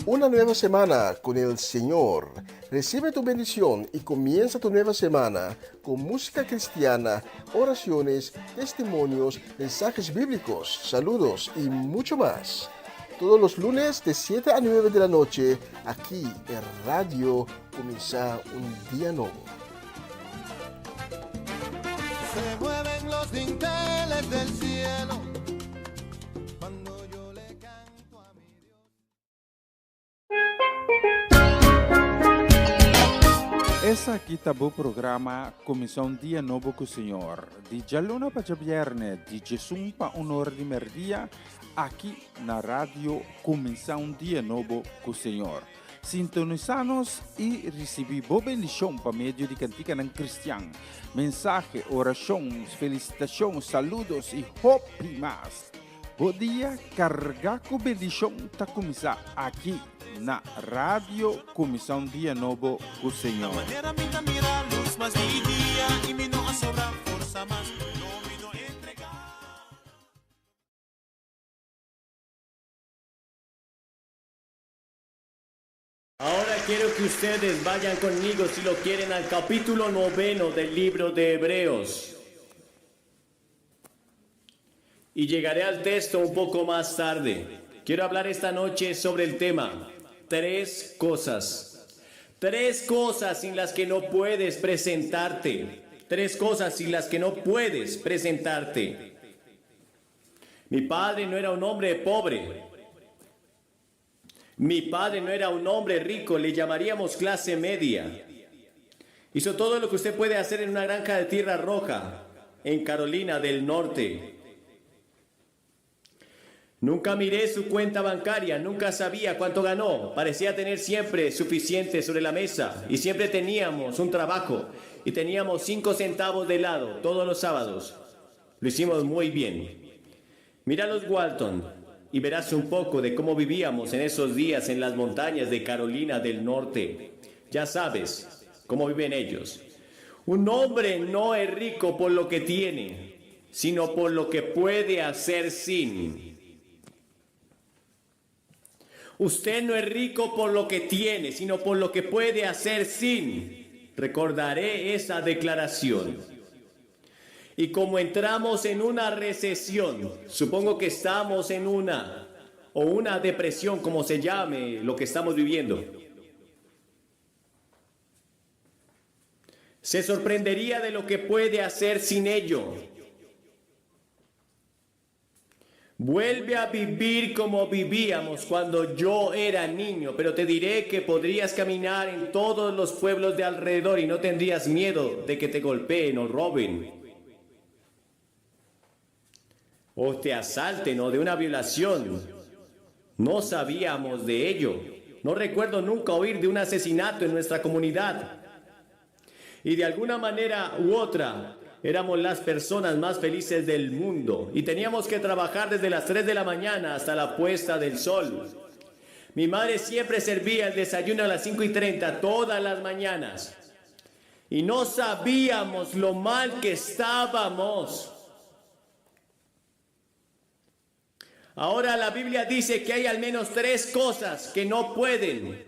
Una nueva semana con el Señor. Recibe tu bendición y comienza tu nueva semana con música cristiana, oraciones, testimonios, mensajes bíblicos, saludos y mucho más. Todos los lunes de 7 a 9 de la noche, aquí en Radio Comienza un Día Nuevo. Se mueven los dinteles del cielo cuando yo le canto a mi Dios. Essa aqui tá o programa Comissão Dia Novo com o Senhor. De Jalona para Viernes, de Jesus para Honor de Merdia, aqui na rádio Comissão Dia Novo com o Senhor. Sintonizanos e recebi boa bendição para meio de cantica ng Cristian. Mensagem, orações, felicitações, saludos e hope mais. Bom dia, carregar com bendição tá começar aqui na Rádio Comissão Dia Novo com o Senhor. Ahora quiero que ustedes vayan conmigo, si lo quieren, al capítulo 9 del libro de Hebreos. Y llegaré al texto un poco más tarde. Quiero hablar esta noche sobre el tema 3 cosas. 3 cosas sin las que no puedes presentarte. 3 cosas sin las que no puedes presentarte. Mi padre no era un hombre pobre. Mi padre no era un hombre rico, le llamaríamos clase media. Hizo todo lo que usted puede hacer en una granja de tierra roja, en Carolina del Norte. Nunca miré su cuenta bancaria, nunca sabía cuánto ganó. Parecía tener siempre suficiente sobre la mesa y siempre teníamos un trabajo y teníamos 5 centavos de helado todos los sábados. Lo hicimos muy bien. Mira los Walton y verás un poco de cómo vivíamos en esos días en las montañas de Carolina del Norte. Ya sabes cómo viven ellos. Un hombre no es rico por lo que tiene, sino por lo que puede hacer sin. Usted no es rico por lo que tiene, sino por lo que puede hacer sin. Recordaré esa declaración. Y como entramos en una recesión, supongo que estamos en una depresión, como se llame lo que estamos viviendo. Se sorprendería de lo que puede hacer sin ello. Vuelve a vivir como vivíamos cuando yo era niño, pero te diré que podrías caminar en todos los pueblos de alrededor y no tendrías miedo de que te golpeen o roben, o te asalten, o de una violación. No sabíamos de ello. No recuerdo nunca oír de un asesinato en nuestra comunidad. Y de alguna manera u otra, éramos las personas más felices del mundo y teníamos que trabajar desde las 3 de la mañana hasta la puesta del sol. Mi madre siempre servía el desayuno a las 5:30 todas las mañanas y no sabíamos lo mal que estábamos. Ahora la Biblia dice que hay al menos 3 cosas que no pueden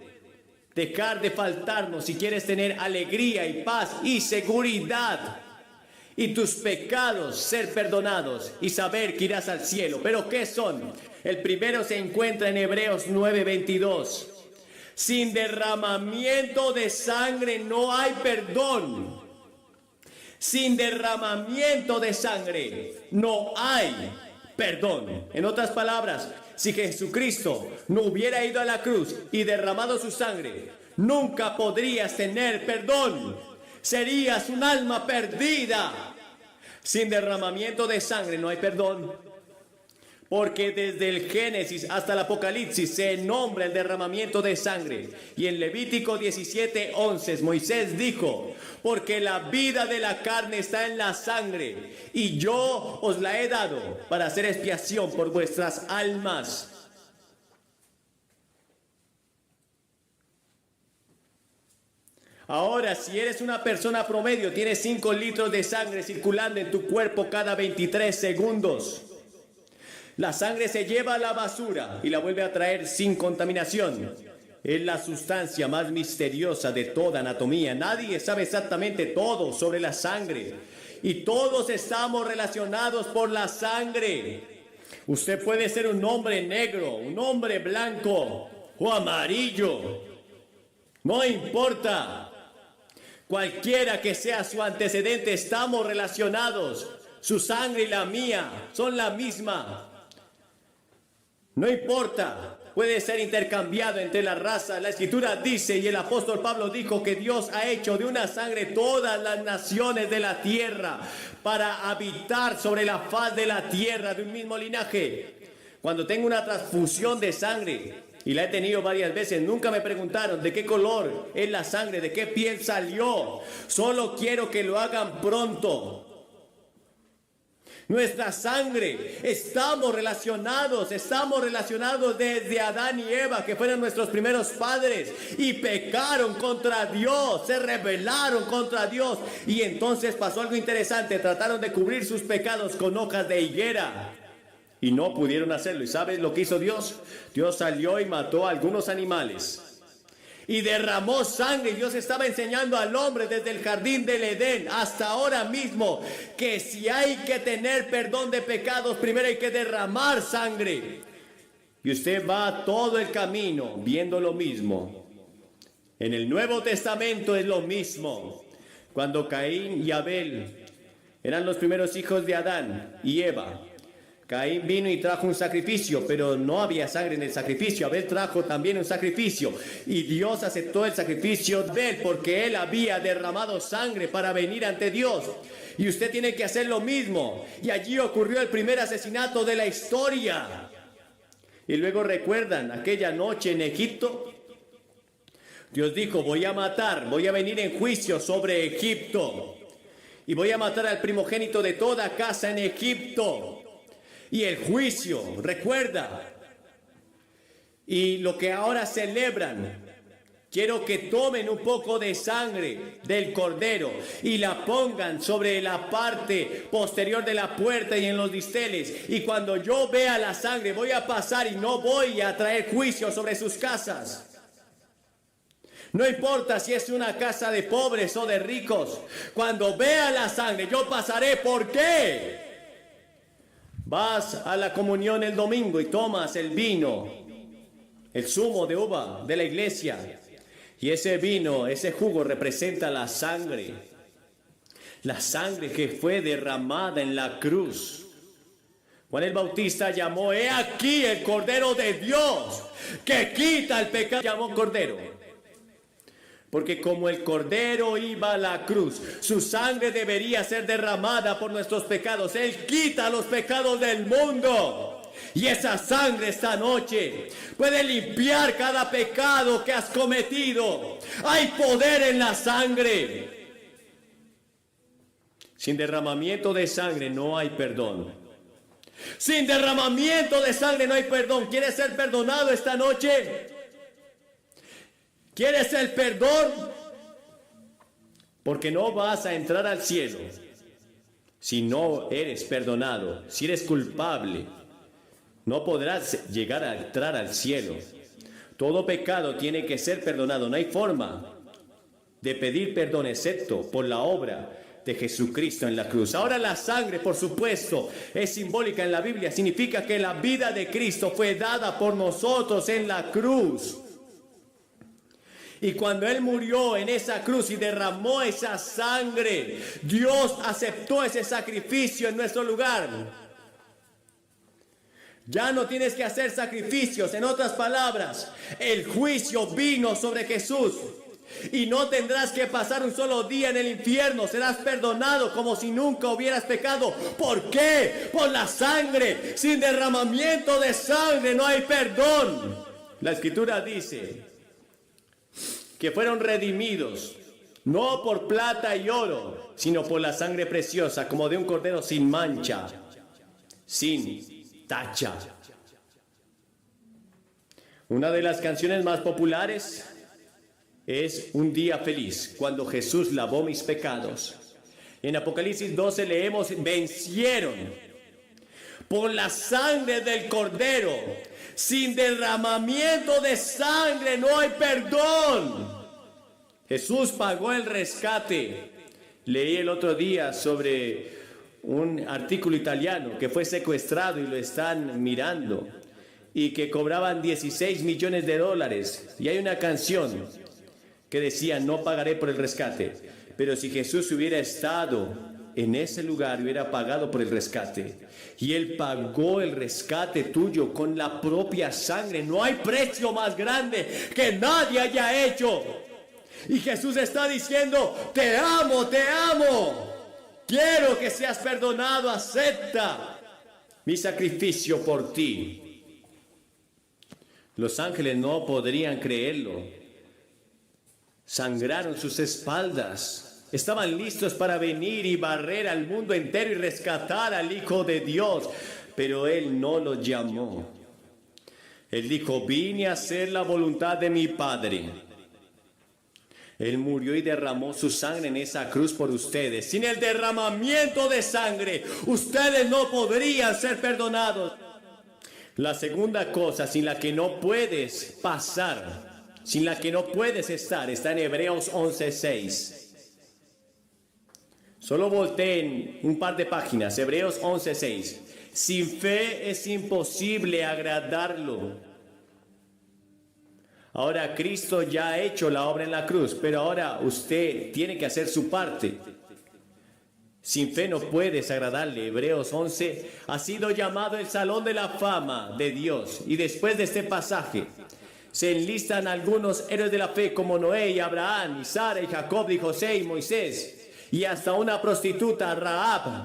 dejar de faltarnos si quieres tener alegría y paz y seguridad. Y tus pecados ser perdonados y saber que irás al cielo. ¿Pero qué son? El primero se encuentra en Hebreos 9:22. Sin derramamiento de sangre no hay perdón. Sin derramamiento de sangre no hay perdón. En otras palabras, si Jesucristo no hubiera ido a la cruz y derramado su sangre, nunca podrías tener perdón. Serías un alma perdida. Sin derramamiento de sangre no hay perdón. Porque desde el Génesis hasta el Apocalipsis se nombra el derramamiento de sangre. Y en Levítico 17:11 Moisés dijo: porque la vida de la carne está en la sangre, y yo os la he dado para hacer expiación por vuestras almas. Ahora, si eres una persona promedio, tienes 5 litros de sangre circulando en tu cuerpo cada 23 segundos. La sangre se lleva a la basura y la vuelve a traer sin contaminación. Es la sustancia más misteriosa de toda anatomía. Nadie sabe exactamente todo sobre la sangre. Y todos estamos relacionados por la sangre. Usted puede ser un hombre negro, un hombre blanco o amarillo. No importa. Cualquiera que sea su antecedente, estamos relacionados. Su sangre y la mía son la misma. No importa, puede ser intercambiado entre las razas. La Escritura dice, y el apóstol Pablo dijo, que Dios ha hecho de una sangre todas las naciones de la tierra para habitar sobre la faz de la tierra de un mismo linaje. Cuando tengo una transfusión de sangre, y la he tenido varias veces, nunca me preguntaron de qué color es la sangre, de qué piel salió. Solo quiero que lo hagan pronto. Nuestra sangre, estamos relacionados desde Adán y Eva, que fueron nuestros primeros padres, y pecaron contra Dios, se rebelaron contra Dios, y entonces pasó algo interesante. Trataron de cubrir sus pecados con hojas de higuera, y no pudieron hacerlo. ¿Y sabes lo que hizo Dios? Dios salió y mató a algunos animales y derramó sangre. Dios estaba enseñando al hombre desde el jardín del Edén hasta ahora mismo que si hay que tener perdón de pecados, primero hay que derramar sangre. Y usted va todo el camino viendo lo mismo. En el Nuevo Testamento es lo mismo. Cuando Caín y Abel eran los primeros hijos de Adán y Eva, Caín vino y trajo un sacrificio, pero no había sangre en el sacrificio. Abel trajo también un sacrificio, y Dios aceptó el sacrificio de él porque él había derramado sangre para venir ante Dios. Y usted tiene que hacer lo mismo. Y allí ocurrió el primer asesinato de la historia. Y luego recuerdan aquella noche en Egipto. Dios dijo, voy a venir en juicio sobre Egipto. Y voy a matar al primogénito de toda casa en Egipto. Y el juicio, recuerda. Y lo que ahora celebran, quiero que tomen un poco de sangre del cordero y la pongan sobre la parte posterior de la puerta y en los dinteles. Y cuando yo vea la sangre, voy a pasar y no voy a traer juicio sobre sus casas. No importa si es una casa de pobres o de ricos. Cuando vea la sangre, yo pasaré. ¿Por qué? Vas a la comunión el domingo y tomas el vino, el zumo de uva de la iglesia. Y ese vino, ese jugo representa la sangre. La sangre que fue derramada en la cruz. Juan el Bautista llamó, he aquí el Cordero de Dios que quita el pecado. Llamó Cordero. Porque como el Cordero iba a la cruz, su sangre debería ser derramada por nuestros pecados. Él quita los pecados del mundo. Y esa sangre esta noche puede limpiar cada pecado que has cometido. Hay poder en la sangre. Sin derramamiento de sangre no hay perdón. Sin derramamiento de sangre no hay perdón. ¿Quieres ser perdonado esta noche? ¿Quieres el perdón? Porque no vas a entrar al cielo si no eres perdonado. Si eres culpable, no podrás llegar a entrar al cielo. Todo pecado tiene que ser perdonado. No hay forma de pedir perdón excepto por la obra de Jesucristo en la cruz. Ahora la sangre, por supuesto, es simbólica en la Biblia. Significa que la vida de Cristo fue dada por nosotros en la cruz. Y cuando Él murió en esa cruz y derramó esa sangre, Dios aceptó ese sacrificio en nuestro lugar. Ya no tienes que hacer sacrificios. En otras palabras, el juicio vino sobre Jesús. Y no tendrás que pasar un solo día en el infierno. Serás perdonado como si nunca hubieras pecado. ¿Por qué? Por la sangre. Sin derramamiento de sangre no hay perdón. La Escritura dice que fueron redimidos, no por plata y oro, sino por la sangre preciosa, como de un cordero sin mancha, sin tacha. Una de las canciones más populares es Un día feliz, cuando Jesús lavó mis pecados. En Apocalipsis 12 leemos, vencieron por la sangre del cordero. Sin derramamiento de sangre no hay perdón. Jesús pagó el rescate. Leí el otro día sobre un artículo italiano que fue secuestrado y lo están mirando y que cobraban 16 millones de dólares. Y hay una canción que decía, no pagaré por el rescate. Pero si Jesús hubiera estado en ese lugar, hubiera pagado por el rescate. Y Él pagó el rescate tuyo con la propia sangre. No hay precio más grande que nadie haya hecho. Y Jesús está diciendo, te amo, te amo. Quiero que seas perdonado, acepta mi sacrificio por ti. Los ángeles no podrían creerlo. Sangraron sus espaldas. Estaban listos para venir y barrer al mundo entero y rescatar al Hijo de Dios. Pero Él no los llamó. Él dijo, vine a hacer la voluntad de mi Padre. Él murió y derramó su sangre en esa cruz por ustedes. Sin el derramamiento de sangre, ustedes no podrían ser perdonados. La segunda cosa sin la que no puedes pasar, sin la que no puedes estar, está en Hebreos 11:6. Solo volteen un par de páginas, Hebreos 11:6. Sin fe es imposible agradarlo. Ahora Cristo ya ha hecho la obra en la cruz, pero ahora usted tiene que hacer su parte. Sin fe no puedes agradarle. Hebreos 11 ha sido llamado el Salón de la Fama de Dios. Y después de este pasaje se enlistan algunos héroes de la fe como Noé y Abraham, y Sara y Jacob y José y Moisés, y hasta una prostituta, Rahab,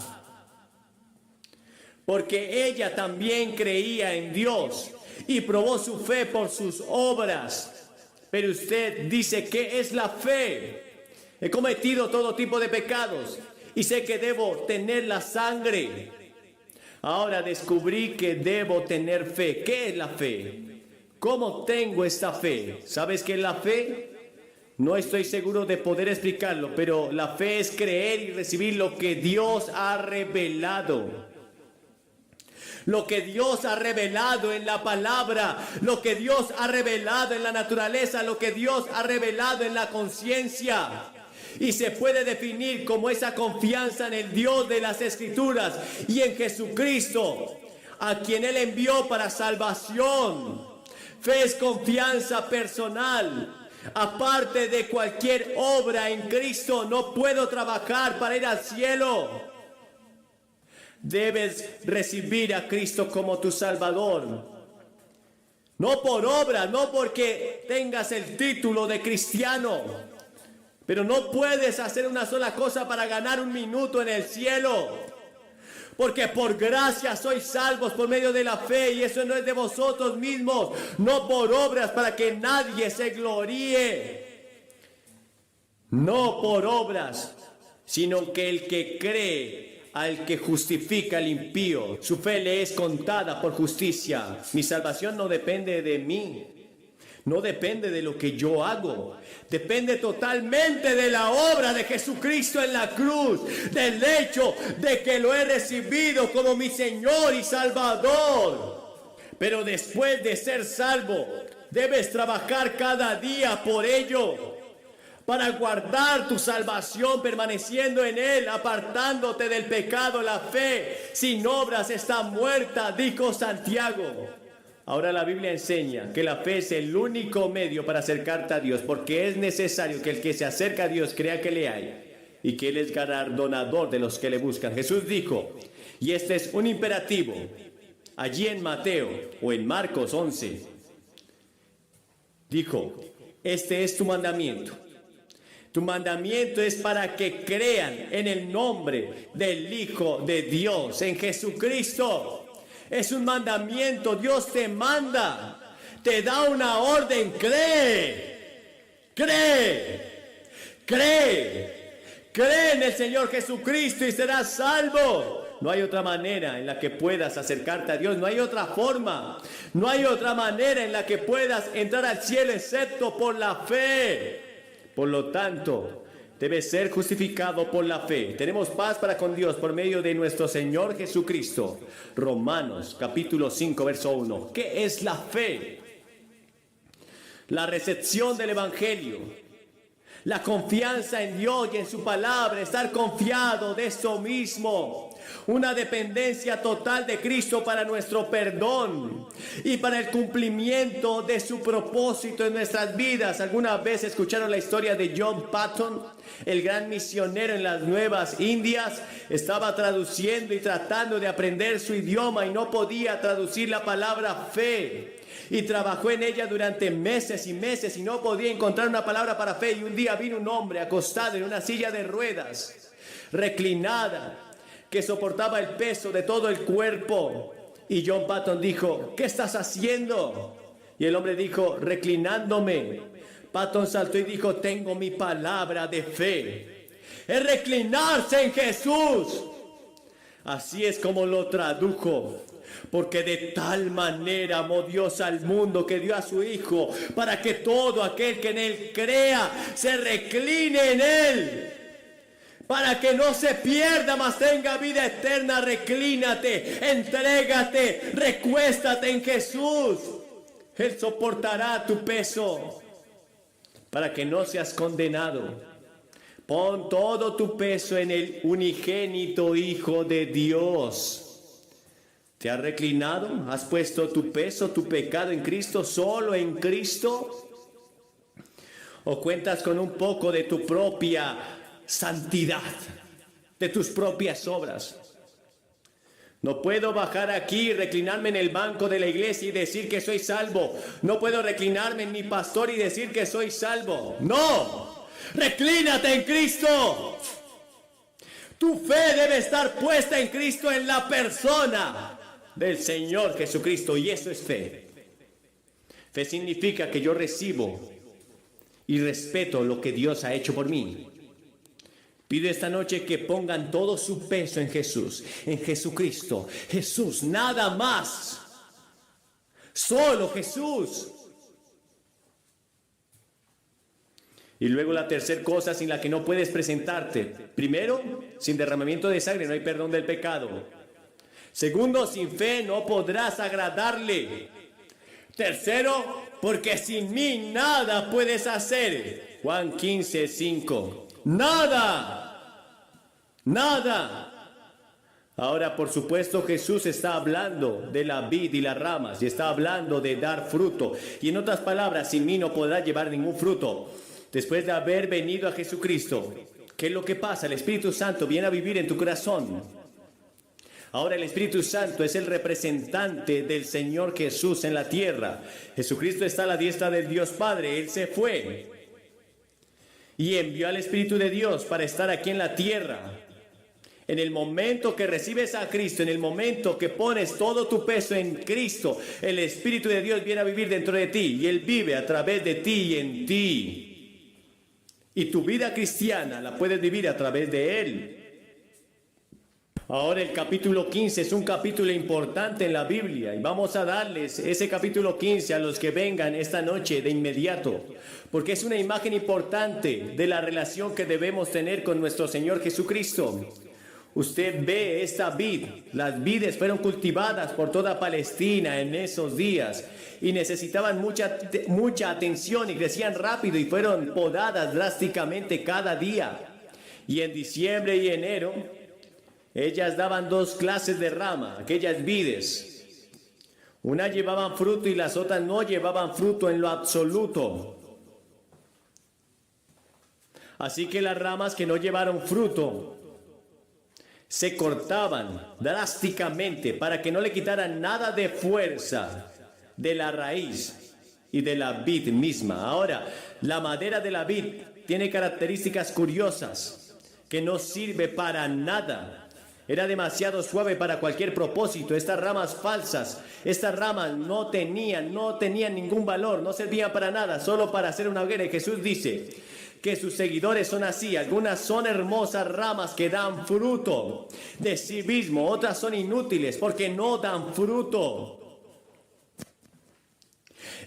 porque ella también creía en Dios y probó su fe por sus obras. Pero usted dice, ¿qué es la fe? He cometido todo tipo de pecados y sé que debo tener la sangre. Ahora descubrí que debo tener fe. ¿Qué es la fe? ¿Cómo tengo esta fe? ¿Sabes qué es la fe? No estoy seguro de poder explicarlo, pero la fe es creer y recibir lo que Dios ha revelado. Lo que Dios ha revelado en la palabra, lo que Dios ha revelado en la naturaleza, lo que Dios ha revelado en la conciencia. Y se puede definir como esa confianza en el Dios de las Escrituras y en Jesucristo, a quien Él envió para salvación. Fe es confianza personal. Aparte de cualquier obra en Cristo, no puedo trabajar para ir al cielo. Debes recibir a Cristo como tu Salvador. No por obra, no porque tengas el título de cristiano. Pero no puedes hacer una sola cosa para ganar un minuto en el cielo. Porque por gracia sois salvos por medio de la fe, y eso no es de vosotros mismos, no por obras para que nadie se gloríe. No por obras, sino que el que cree al que justifica al impío, su fe le es contada por justicia. Mi salvación no depende de mí, no depende de lo que yo hago. Depende totalmente de la obra de Jesucristo en la cruz, del hecho de que lo he recibido como mi Señor y Salvador. Pero después de ser salvo, debes trabajar cada día por ello, para guardar tu salvación permaneciendo en Él, apartándote del pecado. La fe sin obras está muerta, dijo Santiago. Ahora la Biblia enseña que la fe es el único medio para acercarte a Dios, porque es necesario que el que se acerca a Dios crea que le hay y que Él es galardonador de los que le buscan. Jesús dijo, y este es un imperativo, allí en Mateo o en Marcos 11, dijo, este es tu mandamiento. Tu mandamiento es para que crean en el nombre del Hijo de Dios, en Jesucristo. Es un mandamiento, Dios te manda, te da una orden, cree en el Señor Jesucristo y serás salvo. No hay otra manera en la que puedas acercarte a Dios, no hay otra forma, no hay otra manera en la que puedas entrar al cielo excepto por la fe. Por lo tanto, debes ser justificado por la fe. Tenemos paz para con Dios por medio de nuestro Señor Jesucristo. Romanos capítulo 5 verso 1. ¿Qué es la fe? La recepción del Evangelio, la confianza en Dios y en su palabra, estar confiado de esto mismo. Una dependencia total de Cristo para nuestro perdón y para el cumplimiento de su propósito en nuestras vidas. ¿Alguna vez escucharon la historia de John Patton, el gran misionero en las Nuevas Indias? Estaba traduciendo y tratando de aprender su idioma y no podía traducir la palabra fe. Y trabajó en ella durante meses y meses y no podía encontrar una palabra para fe. Y un día vino un hombre acostado en una silla de ruedas, reclinada, que soportaba el peso de todo el cuerpo. Y John Patton dijo, ¿qué estás haciendo? Y el hombre dijo, reclinándome. Patton saltó y dijo, tengo mi palabra de fe. Es reclinarse en Jesús. Así es como lo tradujo. Porque de tal manera amó Dios al mundo que dio a su Hijo, para que todo aquel que en Él crea se recline en Él. Para que no se pierda, mas tenga vida eterna. Reclínate, entrégate, recuéstate en Jesús. Él soportará tu peso para que no seas condenado. Pon todo tu peso en el unigénito Hijo de Dios. ¿Te has reclinado? ¿Has puesto tu peso, tu pecado en Cristo, solo en Cristo? ¿O cuentas con un poco de tu propia santidad, de tus propias obras? No puedo bajar aquí y reclinarme en el banco de la iglesia y decir que soy salvo. No puedo reclinarme en mi pastor y decir que soy salvo. ¡No! ¡Reclínate en Cristo! Tu fe debe estar puesta en Cristo, en la persona del Señor Jesucristo, y eso es fe. Fe significa que yo recibo y respeto lo que Dios ha hecho por mí. Pido esta noche que pongan todo su peso en Jesús, en Jesucristo. Jesús, nada más. Solo Jesús. Y luego la tercera cosa sin la que no puedes presentarte. Primero, sin derramamiento de sangre no hay perdón del pecado. Segundo, sin fe no podrás agradarle. Tercero, porque sin mí nada puedes hacer. Juan 15:5. Nada. Nada. Ahora, por supuesto, Jesús está hablando de la vid y las ramas y está hablando de dar fruto. Y en otras palabras, sin mí no podrás llevar ningún fruto. Después de haber venido a Jesucristo, ¿qué es lo que pasa? El Espíritu Santo viene a vivir en tu corazón. Ahora el Espíritu Santo es el representante del Señor Jesús en la tierra. Jesucristo está a la diestra del Dios Padre. Él se fue y envió al Espíritu de Dios para estar aquí en la tierra. En el momento que recibes a Cristo, en el momento que pones todo tu peso en Cristo, el Espíritu de Dios viene a vivir dentro de ti y Él vive a través de ti y en ti. Y tu vida cristiana la puedes vivir a través de Él. Ahora el capítulo 15 es un capítulo importante en la Biblia y vamos a darles ese capítulo 15 a los que vengan esta noche de inmediato, porque es una imagen importante de la relación que debemos tener con nuestro Señor Jesucristo. Usted ve esta vid, las vides fueron cultivadas por toda Palestina en esos días y necesitaban mucha atención y crecían rápido y fueron podadas drásticamente cada día. Y en diciembre y enero, ellas daban dos clases de rama, aquellas vides. Unas llevaban fruto y las otras no llevaban fruto en lo absoluto. Así que las ramas que no llevaron fruto se cortaban drásticamente para que no le quitaran nada de fuerza de la raíz y de la vid misma. Ahora, la madera de la vid tiene características curiosas que no sirve para nada. Era demasiado suave para cualquier propósito. Estas ramas falsas, estas ramas no tenían ningún valor, no servían para nada, solo para hacer una hoguera. Y Jesús dice que sus seguidores son así. Algunas son hermosas ramas que dan fruto de sí mismo, otras son inútiles porque no dan fruto.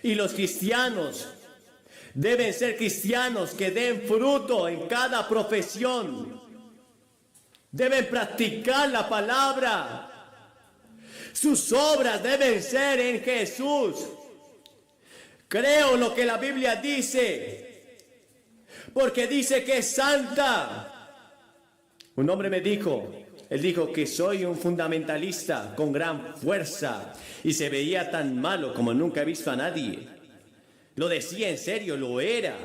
Y los cristianos deben ser cristianos que den fruto en cada profesión. Deben practicar la palabra. Sus obras deben ser en Jesús. Creo lo que la Biblia dice, porque dice que es santa. Un hombre me dijo, él dijo que soy un fundamentalista con gran fuerza y se veía tan malo como nunca he visto a nadie. Lo decía en serio, lo era.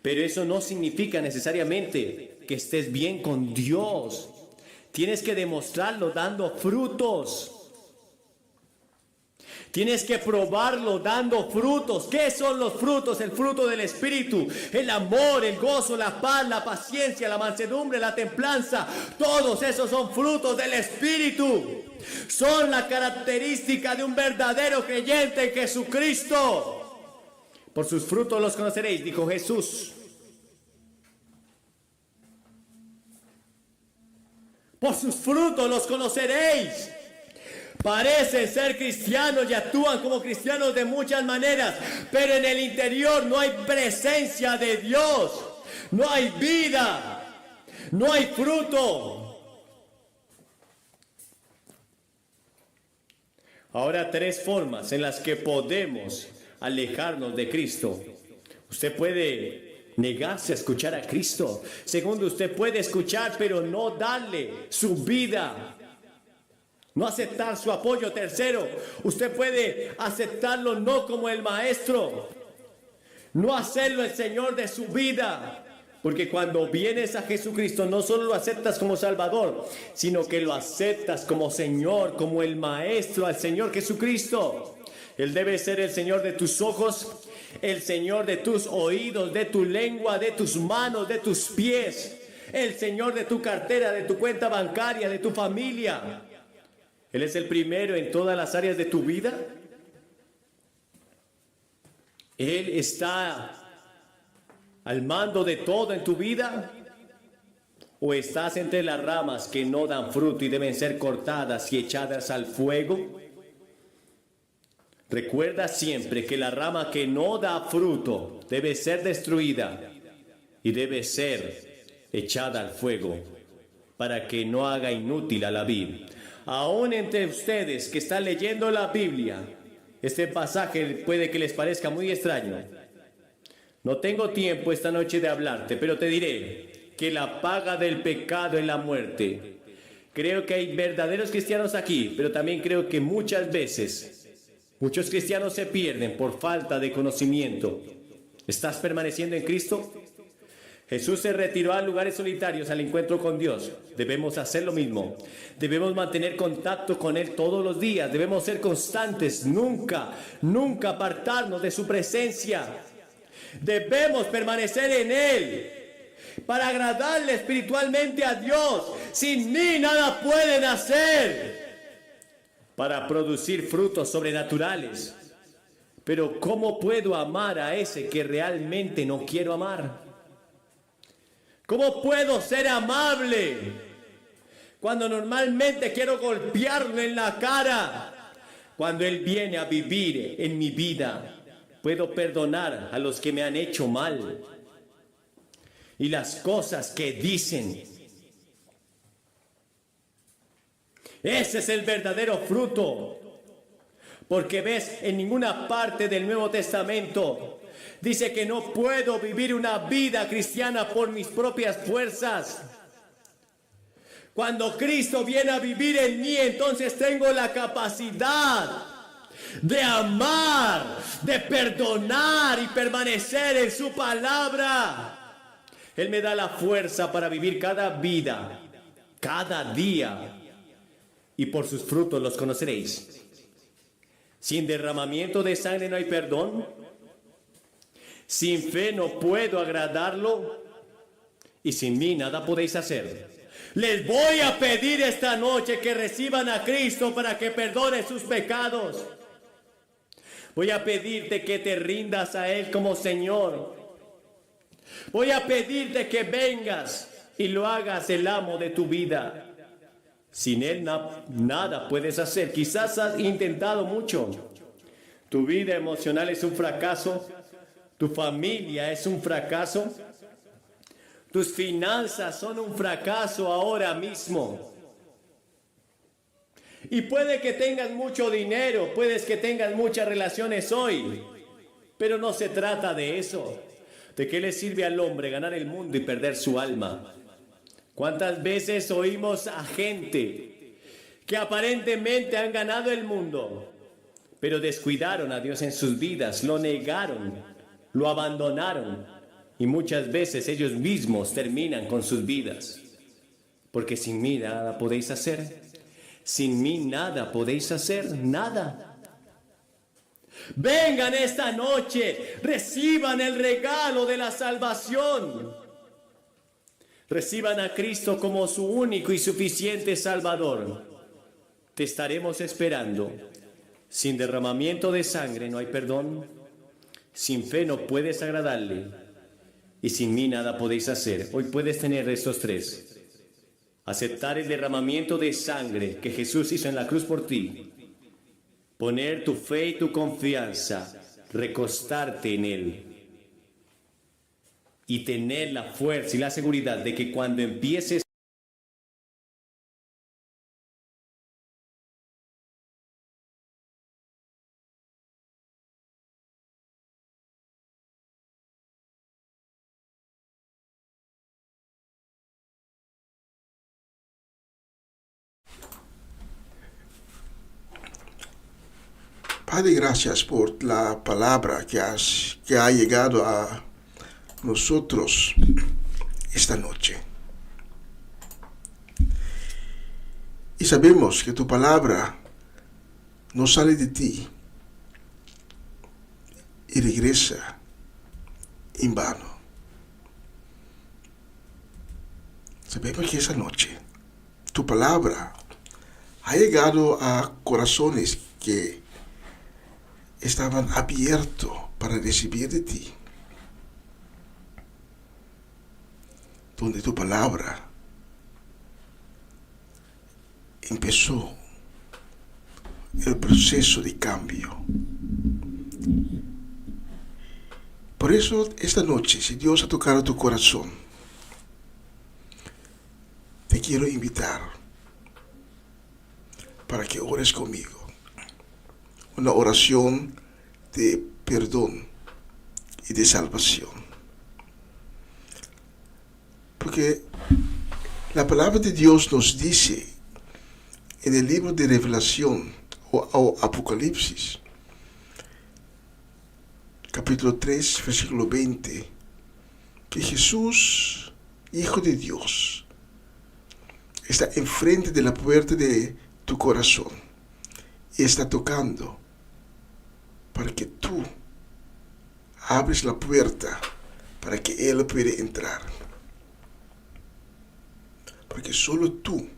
Pero eso no significa necesariamente que estés bien con Dios. Tienes que demostrarlo dando frutos. Tienes que probarlo dando frutos. ¿Qué son los frutos? El fruto del Espíritu, el amor, el gozo, la paz, la paciencia, la mansedumbre, la templanza. Todos esos son frutos del Espíritu. Son la característica de un verdadero creyente en Jesucristo. Por sus frutos los conoceréis, dijo Jesús. Por sus frutos los conoceréis. Parecen ser cristianos y actúan como cristianos de muchas maneras, pero en el interior no hay presencia de Dios, no hay vida, no hay fruto. Ahora, tres formas en las que podemos alejarnos de Cristo. Usted puede negarse a escuchar a Cristo. Segundo, usted puede escuchar pero no darle su vida, no aceptar su apoyo. Tercero, usted puede aceptarlo no como el maestro, no hacerlo el Señor de su vida. Porque cuando vienes a Jesucristo no solo lo aceptas como Salvador, sino que lo aceptas como Señor, como el Maestro, al Señor Jesucristo. Él debe ser el Señor de tus ojos, el Señor de tus oídos, de tu lengua, de tus manos, de tus pies, el Señor de tu cartera, de tu cuenta bancaria, de tu familia. Él es el primero en todas las áreas de tu vida. Él está al mando de todo en tu vida. ¿O estás entre las ramas que no dan fruto y deben ser cortadas y echadas al fuego? Recuerda siempre que la rama que no da fruto debe ser destruida y debe ser echada al fuego para que no haga inútil a la vid. Aún entre ustedes que están leyendo la Biblia, este pasaje puede que les parezca muy extraño. No tengo tiempo esta noche de hablarte, pero te diré que la paga del pecado es la muerte. Creo que hay verdaderos cristianos aquí, pero también creo que muchas veces muchos cristianos se pierden por falta de conocimiento. ¿Estás permaneciendo en Cristo? Jesús se retiró a lugares solitarios al encuentro con Dios. Debemos hacer lo mismo. Debemos mantener contacto con Él todos los días. Debemos ser constantes, nunca apartarnos de su presencia. Debemos permanecer en Él para agradarle espiritualmente a Dios. Sin mí nada pueden hacer. Para producir frutos sobrenaturales. Pero ¿cómo puedo amar a ese que realmente no quiero amar? ¿Cómo puedo ser amable cuando normalmente quiero golpearlo en la cara? Cuando Él viene a vivir en mi vida, puedo perdonar a los que me han hecho mal. Y las cosas que dicen. Ese es el verdadero fruto. Porque ves, en ninguna parte del Nuevo Testamento dice que no puedo vivir una vida cristiana por mis propias fuerzas. Cuando Cristo viene a vivir en mí, entonces tengo la capacidad de amar, de perdonar y permanecer en su palabra. Él me da la fuerza para vivir cada vida, cada día. Y por sus frutos los conoceréis. Sin derramamiento de sangre no hay perdón. Sin fe no puedo agradarlo. Y sin mí nada podéis hacer. Les voy a pedir esta noche que reciban a Cristo para que perdone sus pecados. Voy a pedirte que te rindas a Él como Señor. Voy a pedirte que vengas y lo hagas el amo de tu vida. Sin Él nada puedes hacer. Quizás has intentado mucho. Tu vida emocional es un fracaso. Tu familia es un fracaso. Tus finanzas son un fracaso ahora mismo. Y puede que tengas mucho dinero, puedes que tengas muchas relaciones hoy. Pero no se trata de eso. ¿De qué le sirve al hombre ganar el mundo y perder su alma? ¿Cuántas veces oímos a gente que aparentemente han ganado el mundo, pero descuidaron a Dios en sus vidas, lo negaron, lo abandonaron, y muchas veces ellos mismos terminan con sus vidas? Porque sin mí nada podéis hacer. Sin mí nada podéis hacer, nada. Vengan esta noche, reciban el regalo de la salvación. Reciban a Cristo como su único y suficiente Salvador. Te estaremos esperando. Sin derramamiento de sangre no hay perdón. Sin fe no puedes agradarle. Y sin mí nada podéis hacer. Hoy puedes tener estos tres. Aceptar el derramamiento de sangre que Jesús hizo en la cruz por ti. Poner tu fe y tu confianza. Recostarte en Él. Y tener la fuerza y la seguridad de que cuando empieces Padre, gracias por la palabra que ha llegado a nosotros esta noche. Y sabemos que tu palabra no sale de ti y regresa en vano. Sabemos que esa noche tu palabra ha llegado a corazones que estaban abiertos para recibir de ti, donde tu palabra empezó el proceso de cambio. Por eso esta noche, si Dios ha tocado tu corazón, te quiero invitar para que ores conmigo. Una oración de perdón y de salvación. Porque la palabra de Dios nos dice en el libro de Revelación o Apocalipsis, capítulo 3, versículo 20, que Jesús, Hijo de Dios, está enfrente de la puerta de tu corazón y está tocando para que tú abres la puerta para que Él pueda entrar. Porque solo tú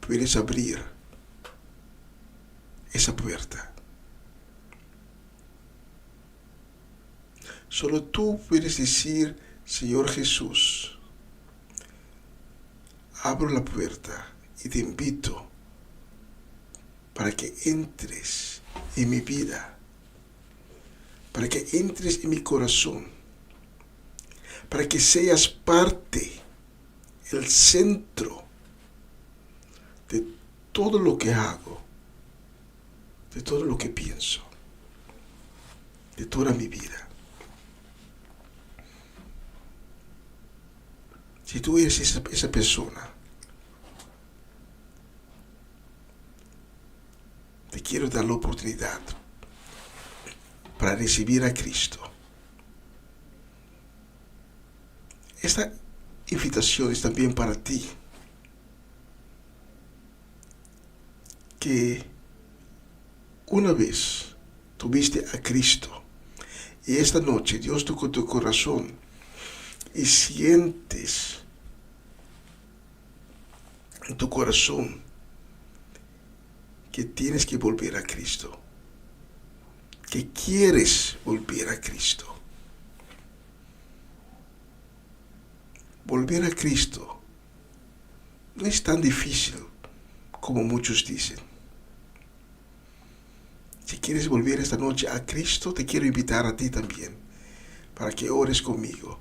puedes abrir esa puerta. Solo tú puedes decir: Señor Jesús, abro la puerta y te invito para que entres en mi vida, para que entres en mi corazón, para que seas parte, el centro de todo lo que hago, de todo lo que pienso, de toda mi vida. Si tú eres esa persona, te quiero dar la oportunidad para recibir a Cristo. Esta invitación es también para ti, que una vez tuviste a Cristo y esta noche Dios tocó tu corazón y sientes en tu corazón que tienes que volver a Cristo, que quieres volver a Cristo. Volver a Cristo no es tan difícil como muchos dicen. Si quieres volver esta noche a Cristo, te quiero invitar a ti también para que ores conmigo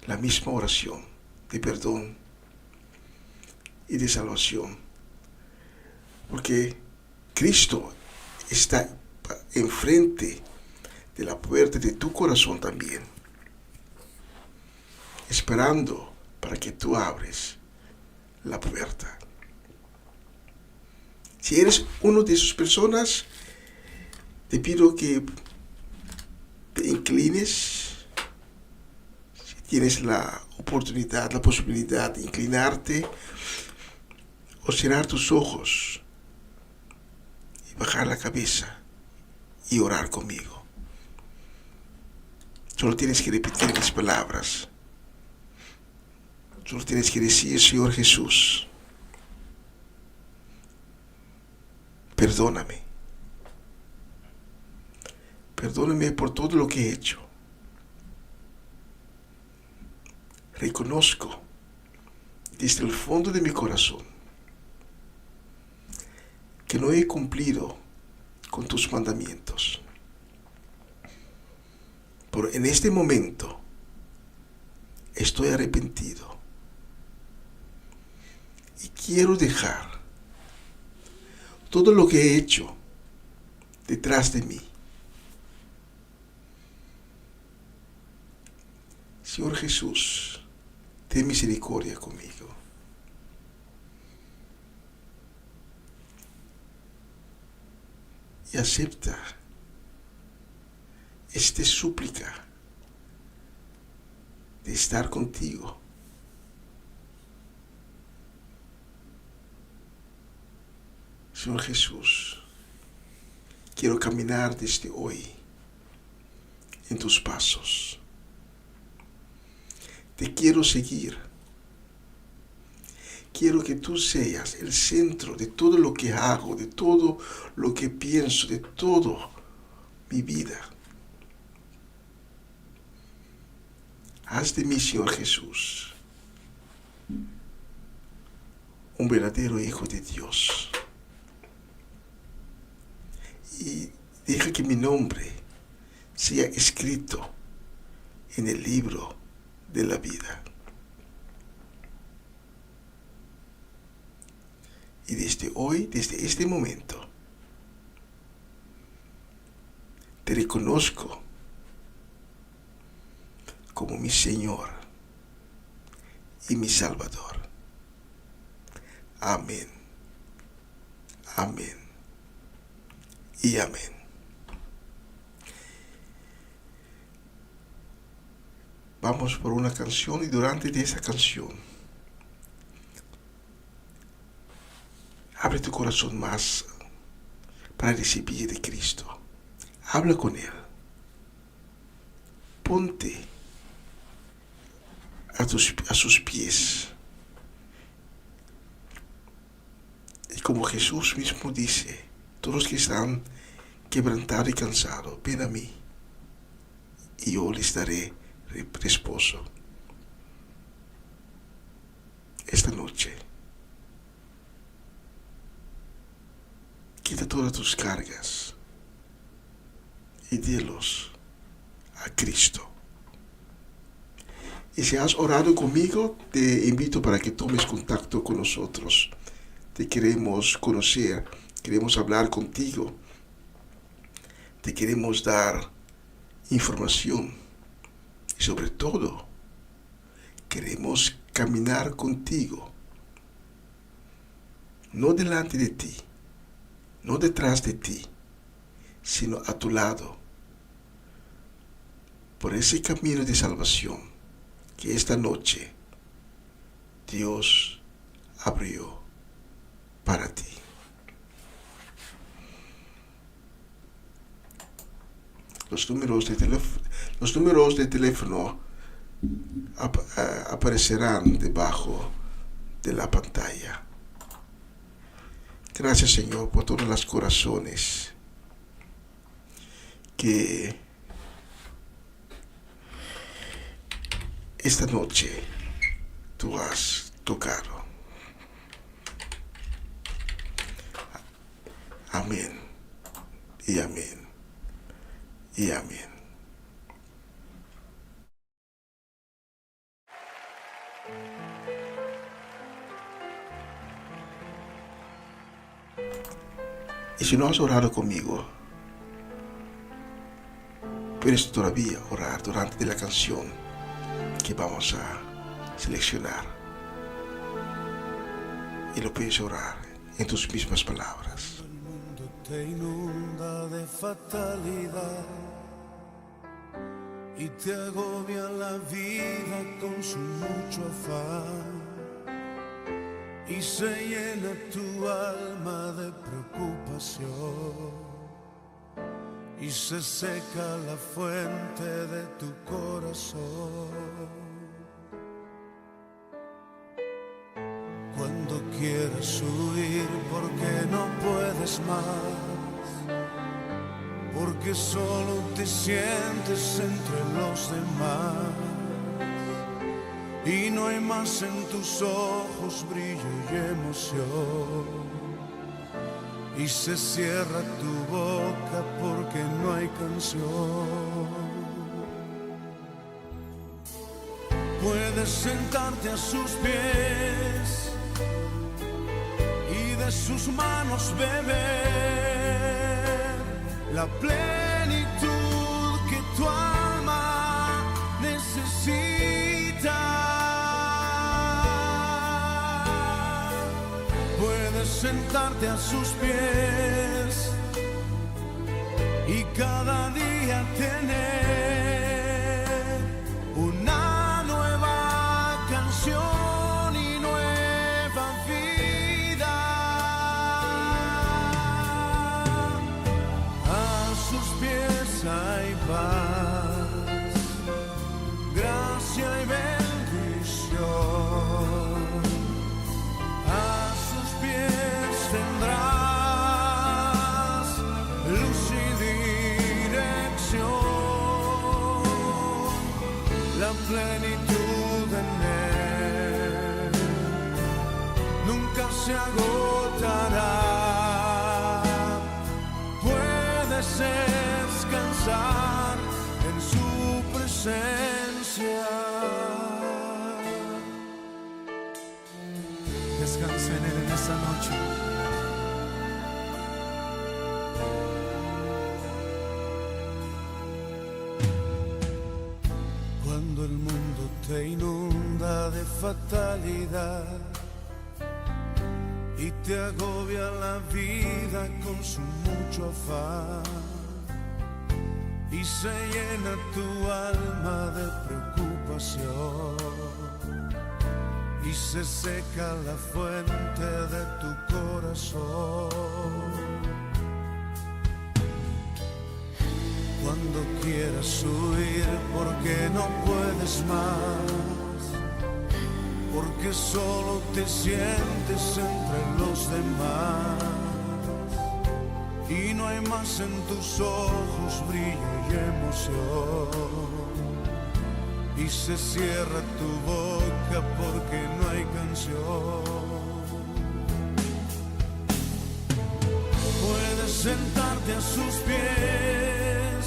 la misma oración de perdón y de salvación. Porque Cristo está enfrente de la puerta de tu corazón también, esperando para que tú abres la puerta. Si eres una de esas personas, te pido que te inclines. Si tienes la oportunidad, la posibilidad de inclinarte o cerrar tus ojos y bajar la cabeza y orar conmigo. Solo tienes que repetir mis palabras. Solo tienes que decir: Señor Jesús, perdóname. Perdóname por todo lo que he hecho. Reconozco desde el fondo de mi corazón que no he cumplido con tus mandamientos. Pero en este momento estoy arrepentido y quiero dejar todo lo que he hecho detrás de mí. Señor Jesús, ten misericordia conmigo. Y acepta esta súplica de estar contigo. Señor Jesús, quiero caminar desde hoy en tus pasos. Te quiero seguir. Quiero que tú seas el centro de todo lo que hago, de todo lo que pienso, de todo mi vida. Haz de mí, Señor Jesús, un verdadero hijo de Dios. Y deja que mi nombre sea escrito en el libro de la vida. Y desde hoy, desde este momento, te reconozco como mi Señor y mi Salvador. Amén. Amén. Y amén. Vamos por una canción y durante esa canción abre tu corazón más para recibir de Cristo. Habla con Él. Ponte a sus pies. Y como Jesús mismo dice, todos los que están quebrantados y cansados, ven a mí y yo les daré reposo. Esta noche, quita todas tus cargas y délos a Cristo. Y si has orado conmigo, te invito para que tomes contacto con nosotros. Te queremos conocer, queremos hablar contigo, te queremos dar información y sobre todo queremos caminar contigo, no delante de ti, no detrás de ti, sino a tu lado, por ese camino de salvación que esta noche Dios abrió para ti. Los números de teléfono aparecerán debajo de la pantalla. Gracias, Señor, por todos los corazones que esta noche tú has tocado. Amén y amén y amén. Y si no has orado conmigo, puedes todavía orar durante la canción que vamos a seleccionar. Y lo puedes orar en tus mismas palabras. El mundo te inunda de fatalidad y te agobia la vida con su mucho afán. Y se llena tu alma de preocupación y se seca la fuente de tu corazón. Cuando quieres huir porque no puedes más, porque solo te sientes entre los demás y no hay más en tus ojos brillo y emoción, y se cierra tu boca porque no hay canción. Puedes sentarte a sus pies y de sus manos beber la plenitud que tu alma necesita. Puedes sentarte a sus pies y cada día tener una nueva canción y nueva vida. A sus pies hay paz, gracia y bendición. se agotará. Puedes descansar en su presencia. Descansa en Él en esta noche. Cuando el mundo te inunda de fatalidad y te agobia la vida con su mucho afán y se llena tu alma de preocupación y se seca la fuente de tu corazón. Cuando quieras huir porque no puedes más, porque solo te sientes entre los demás y no hay más en tus ojos brillo y emoción y se cierra tu boca porque no hay canción. Puedes sentarte a sus pies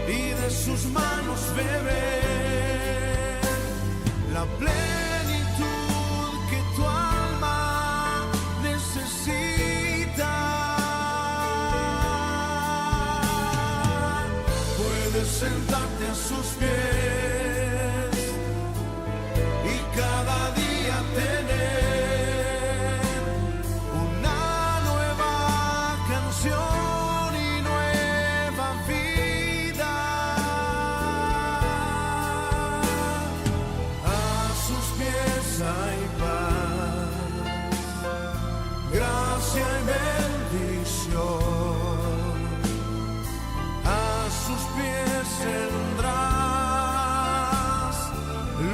y de sus manos beber la plenitud que tu alma necesita. Puedes sentarte a sus pies y cada día tener una nueva canción y nueva vida. A sus pies hay paz, gracia y bendición. A sus pies tendrás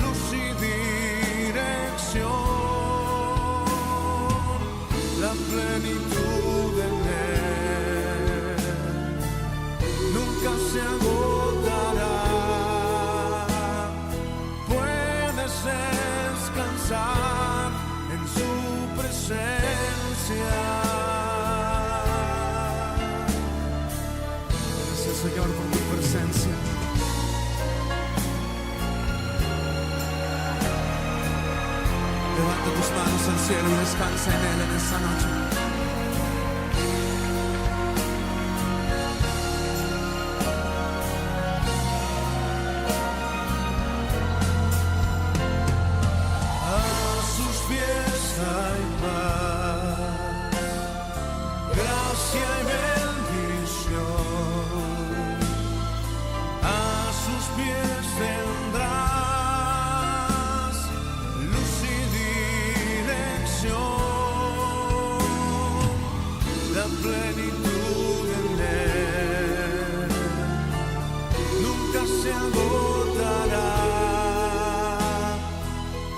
luz y dirección, la plenitud en Él nunca se agotará. Puedes descansar en su presencia. Gracias, Señor, por tu presencia. Levanta tus manos al cielo y descansa en Él en esta noche. A sus pies hay paz, gracia y bendición. A sus pies tendrás luz y dirección, la plenitud en Él nunca se agotará.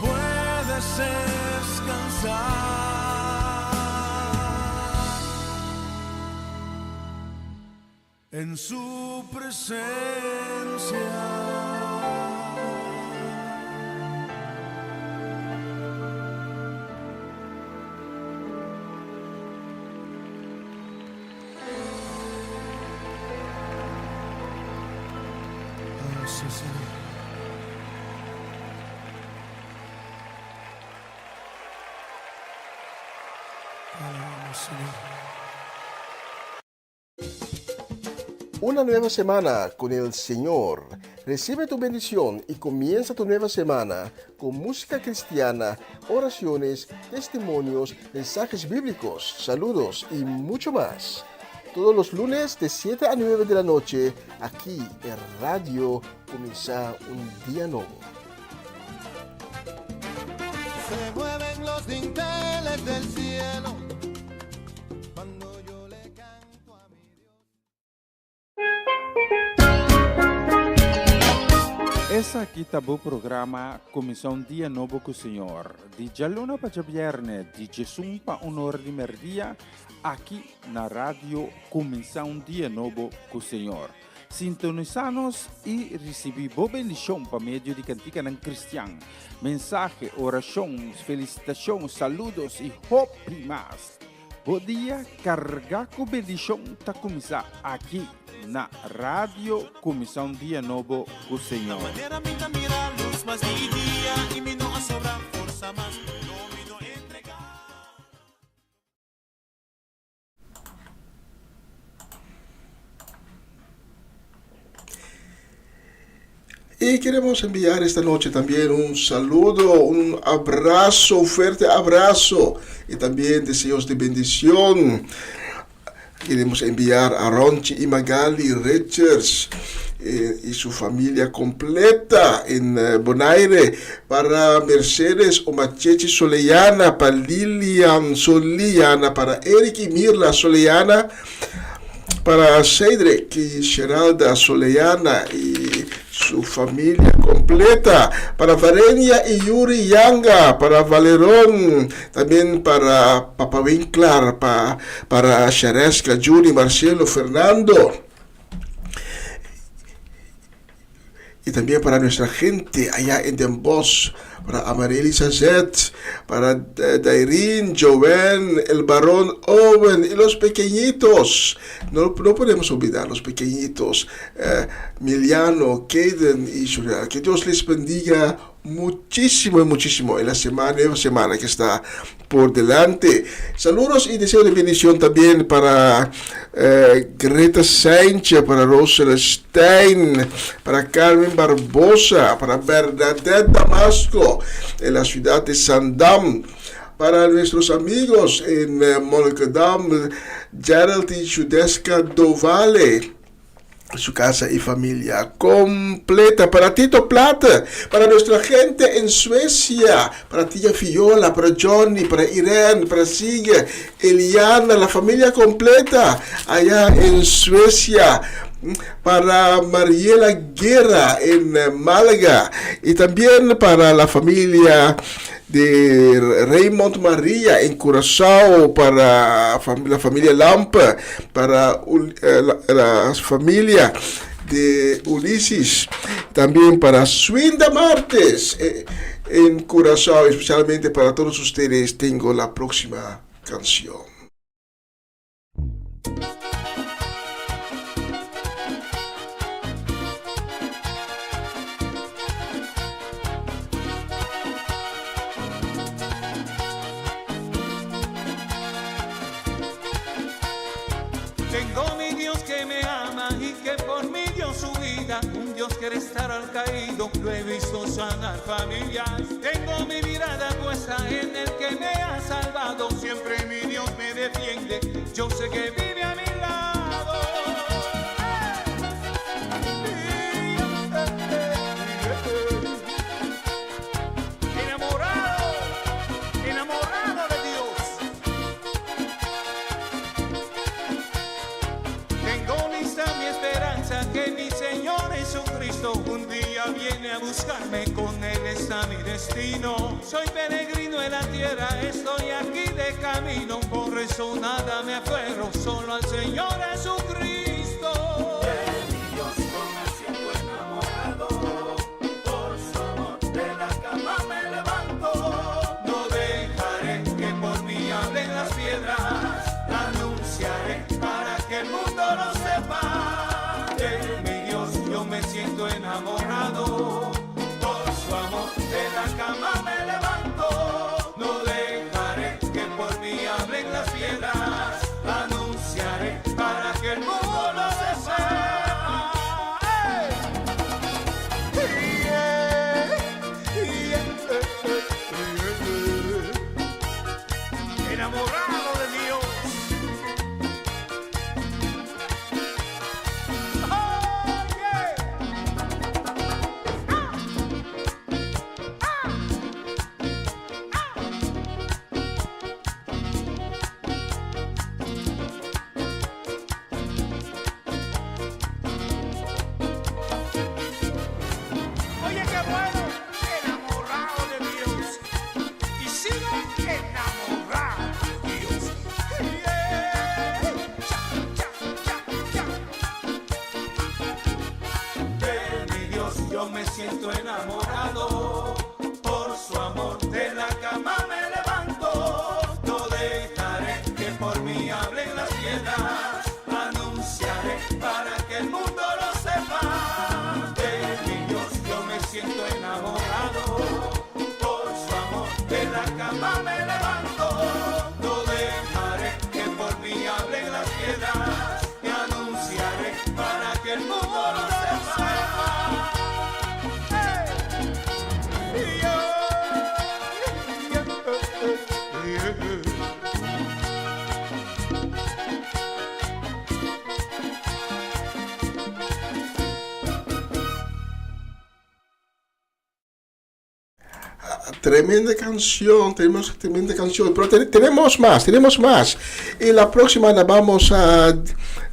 Puedes descansar en su presencia. Gracias, Señor. Alabamos, Señor. Una nueva semana con el Señor. Recibe tu bendición y comienza tu nueva semana con música cristiana, oraciones, testimonios, mensajes bíblicos, saludos y mucho más. Todos los lunes de 7 a 9 de la noche, aquí en Radio Comienza un Día Nuevo. Se mueven los dinteles del cielo cuando yo le canto a mi Dios. Essa aqui tá o programa Comissão Dia Novo com o Senhor. De Jaluna para Viernes, de Jesus para Honor de Merdia, aqui na Rádio Comissão Dia Novo com o Senhor. Sintonizanos e recebi boa bendição por meio de cantiga em cristiano. Mensagem, oração, felicitação, saludos e hope mais. Bom dia, carregar com bendição está começar aqui na Rádio Comissão Dia Novo com o Senhor. Y queremos enviar esta noche también un saludo, un abrazo, un fuerte abrazo y también deseos de bendición. Queremos enviar a Ronchi y Magali Richards y su familia completa en Bonaire, para Mercedes Omachechi Soleana, para Lilian Soleana, para Eric y Mirla Soleana, para Cedric y Geralda Soleana y su familia completa, para Varenia y Yuri Yanga, para Valerón, también para Papa Winkler, para Cheresca, Juni, Marcelo, Fernando, y también para nuestra gente allá en Den Bosch, para Amarelisa Zet, para Dairin, Joven, el Barón Owen y los pequeñitos. No podemos olvidar los pequeñitos, Miliano, Kaden y Shuriel. Que Dios les bendiga muchísimo en la nueva semana que está por delante. Saludos y deseos de bendición también para Greta Sánchez, para Rosela Stein, para Carmen Barbosa, para Bernadette Damasco, en la ciudad de Sandam, para nuestros amigos en Monocadam, Gerald y Judeska Dovale, su casa y familia completa, para Tito Plata, para nuestra gente en Suecia, para tía Fiola, para Johnny, para Irene, para Sigue, Eliana, la familia completa allá en Suecia, para Mariela Guerra en Málaga, y también para la familia de Raymond María en Curazao, para la familia Lampa, para la familia de Ulises, también para Swinda Martes en Curazao. Especialmente para todos ustedes tengo la próxima canción. Un Dios quiere estar al caído, lo he visto sanar familias. Tengo mi mirada puesta en el que me ha salvado. Siempre mi Dios me defiende, yo sé que vive a mi lado. Enamorado de Dios. Tengo lista mi esperanza que mi Señor Jesucristo un día viene a buscarme, con Él está mi destino. Soy peregrino en la tierra, estoy aquí de camino, por eso nada me aferro, solo al Señor Jesucristo. De mi Dios con el cielo enamorado, por su amor de la cama me levanto. No dejaré que por mí hablen las piedras, anunciaré para que el mundo lo sepa. De mi Dios yo me siento enamorado, por su amor de la cama me levanto. No dejaré que por mí hablen las piedras, anunciaré para que el mundo lo sepa. Enamorado de Dios. Enamorado de Dios y sigo enamorado de Dios. la cama me levanto, no dejaré que por mí hablen las piedras, me anunciaré para que el mundo lo sepa. Tremenda canción, tremenda canción, pero tenemos más. Y la próxima la vamos a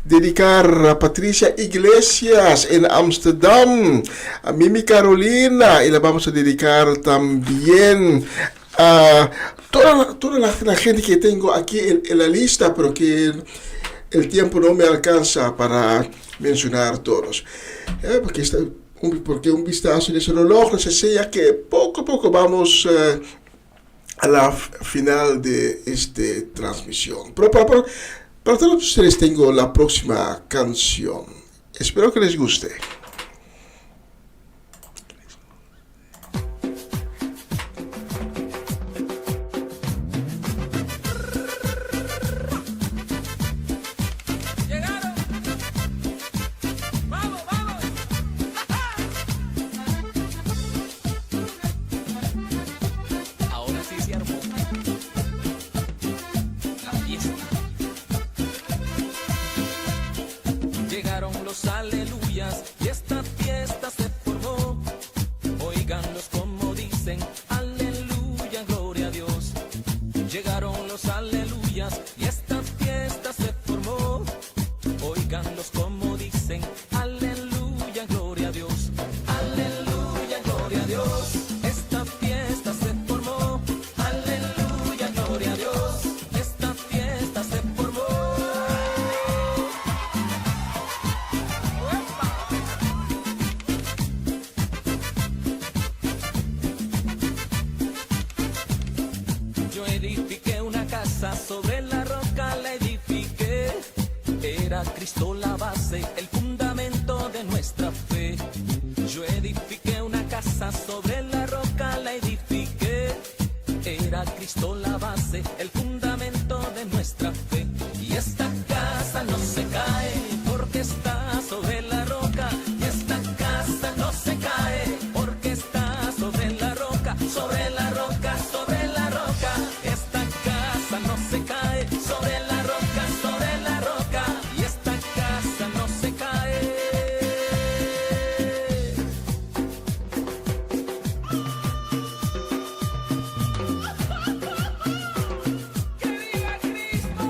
dedicar a Patricia Iglesias en Amsterdam, a Mimi Carolina, y la vamos a dedicar también a toda la gente que tengo aquí en la lista, pero que el tiempo no me alcanza para mencionar todos. Porque un vistazo en ese reloj nos enseña que poco a poco vamos a la final de esta transmisión. Pero para todos ustedes tengo la próxima canción. Espero que les guste. Sobre la roca la edifiqué, era Cristo la base, el fundamento de nuestra fe. Yo edifiqué una casa sobre la roca la edifiqué, era Cristo la base, el fundamento de nuestra fe. Y esta casa no se cae porque está sobre la roca, y esta casa no se cae porque está sobre la roca, sobre la roca, sobre la roca. Esta casa no se cae sobre la roca, y esta casa no se cae. ¡Que viva Cristo!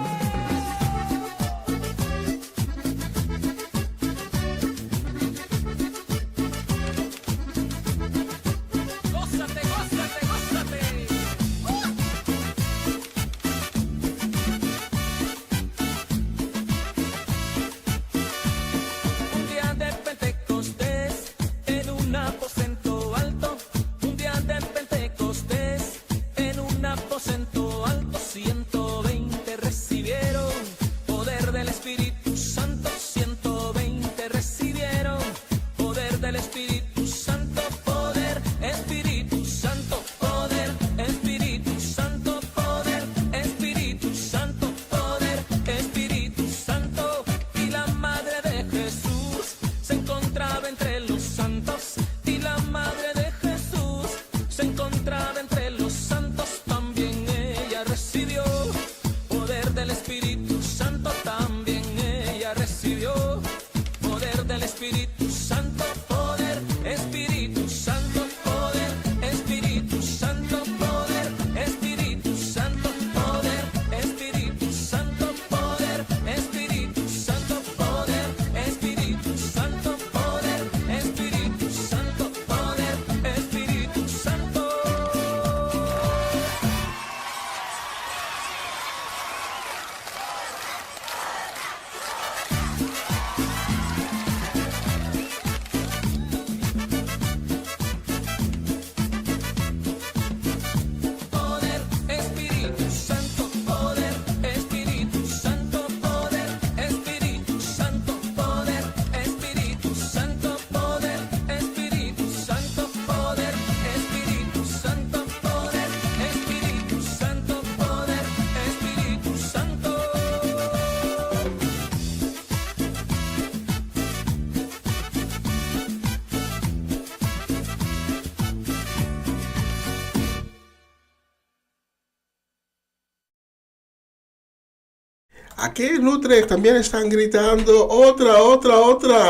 Aquí en Utrecht también están gritando otra.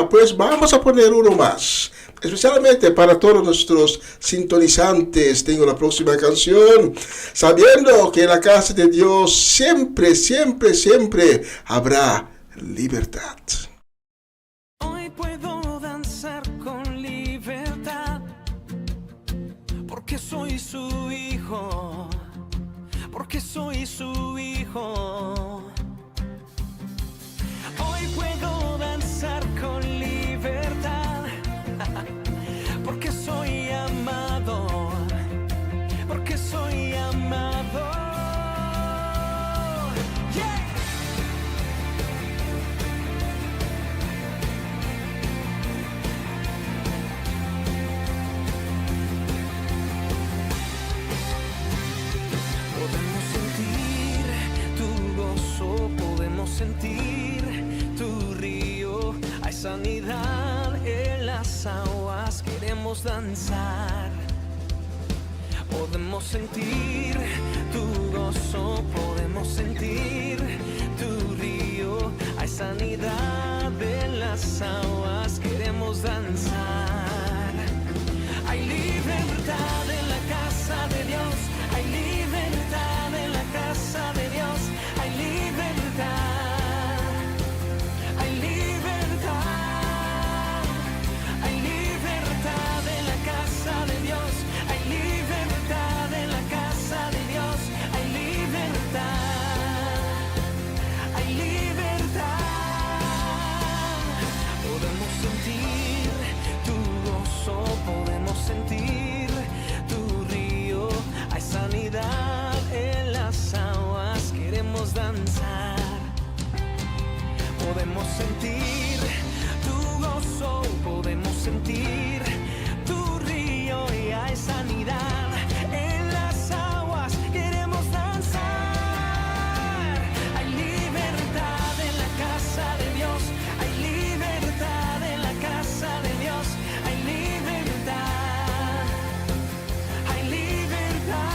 Pues vamos a poner uno más. Especialmente para todos nuestros sintonizantes, tengo la próxima canción, sabiendo que en la casa de Dios siempre habrá libertad. Hoy puedo danzar con libertad, porque soy su hijo, porque soy su hijo. Hoy puedo danzar con libertad, porque soy amado, porque soy amado. Yeah. Podemos sentir tu gozo, podemos sentir tu río, hay sanidad en las aguas, queremos danzar. Podemos sentir tu gozo, podemos sentir tu río, hay sanidad en las aguas, queremos danzar. Hay libertad en la casa de Dios, hay libertad en la casa de Dios, hay libertad, hay libertad, hay libertad en la casa de Dios, hay libertad en la casa de Dios, hay libertad, hay libertad. Podemos sentir tu gozo, podemos sentir tu río, hay sanidad en las aguas, queremos danzar. Podemos sentir tu gozo, podemos sentir tu río y hay sanidad en las aguas, queremos danzar. Hay libertad en la casa de Dios, hay libertad en la casa de Dios, hay libertad, hay libertad,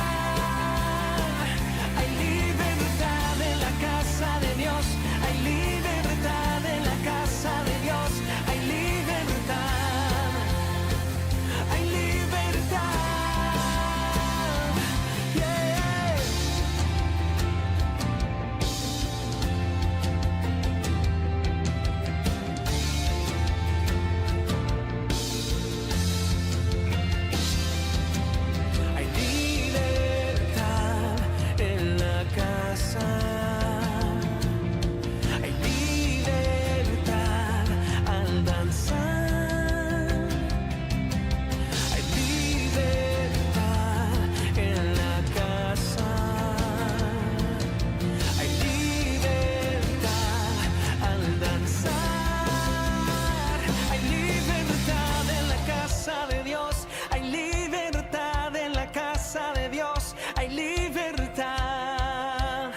hay libertad en la casa de Dios, hay libertad en la casa de Dios, hay libertad, hay libertad. Yeah. Hay libertad en la casa, hay libertad al danzar, hay libertad en la casa, hay libertad al danzar, hay libertad en la casa de Dios, hay libertad en la casa de Dios, hay libertad,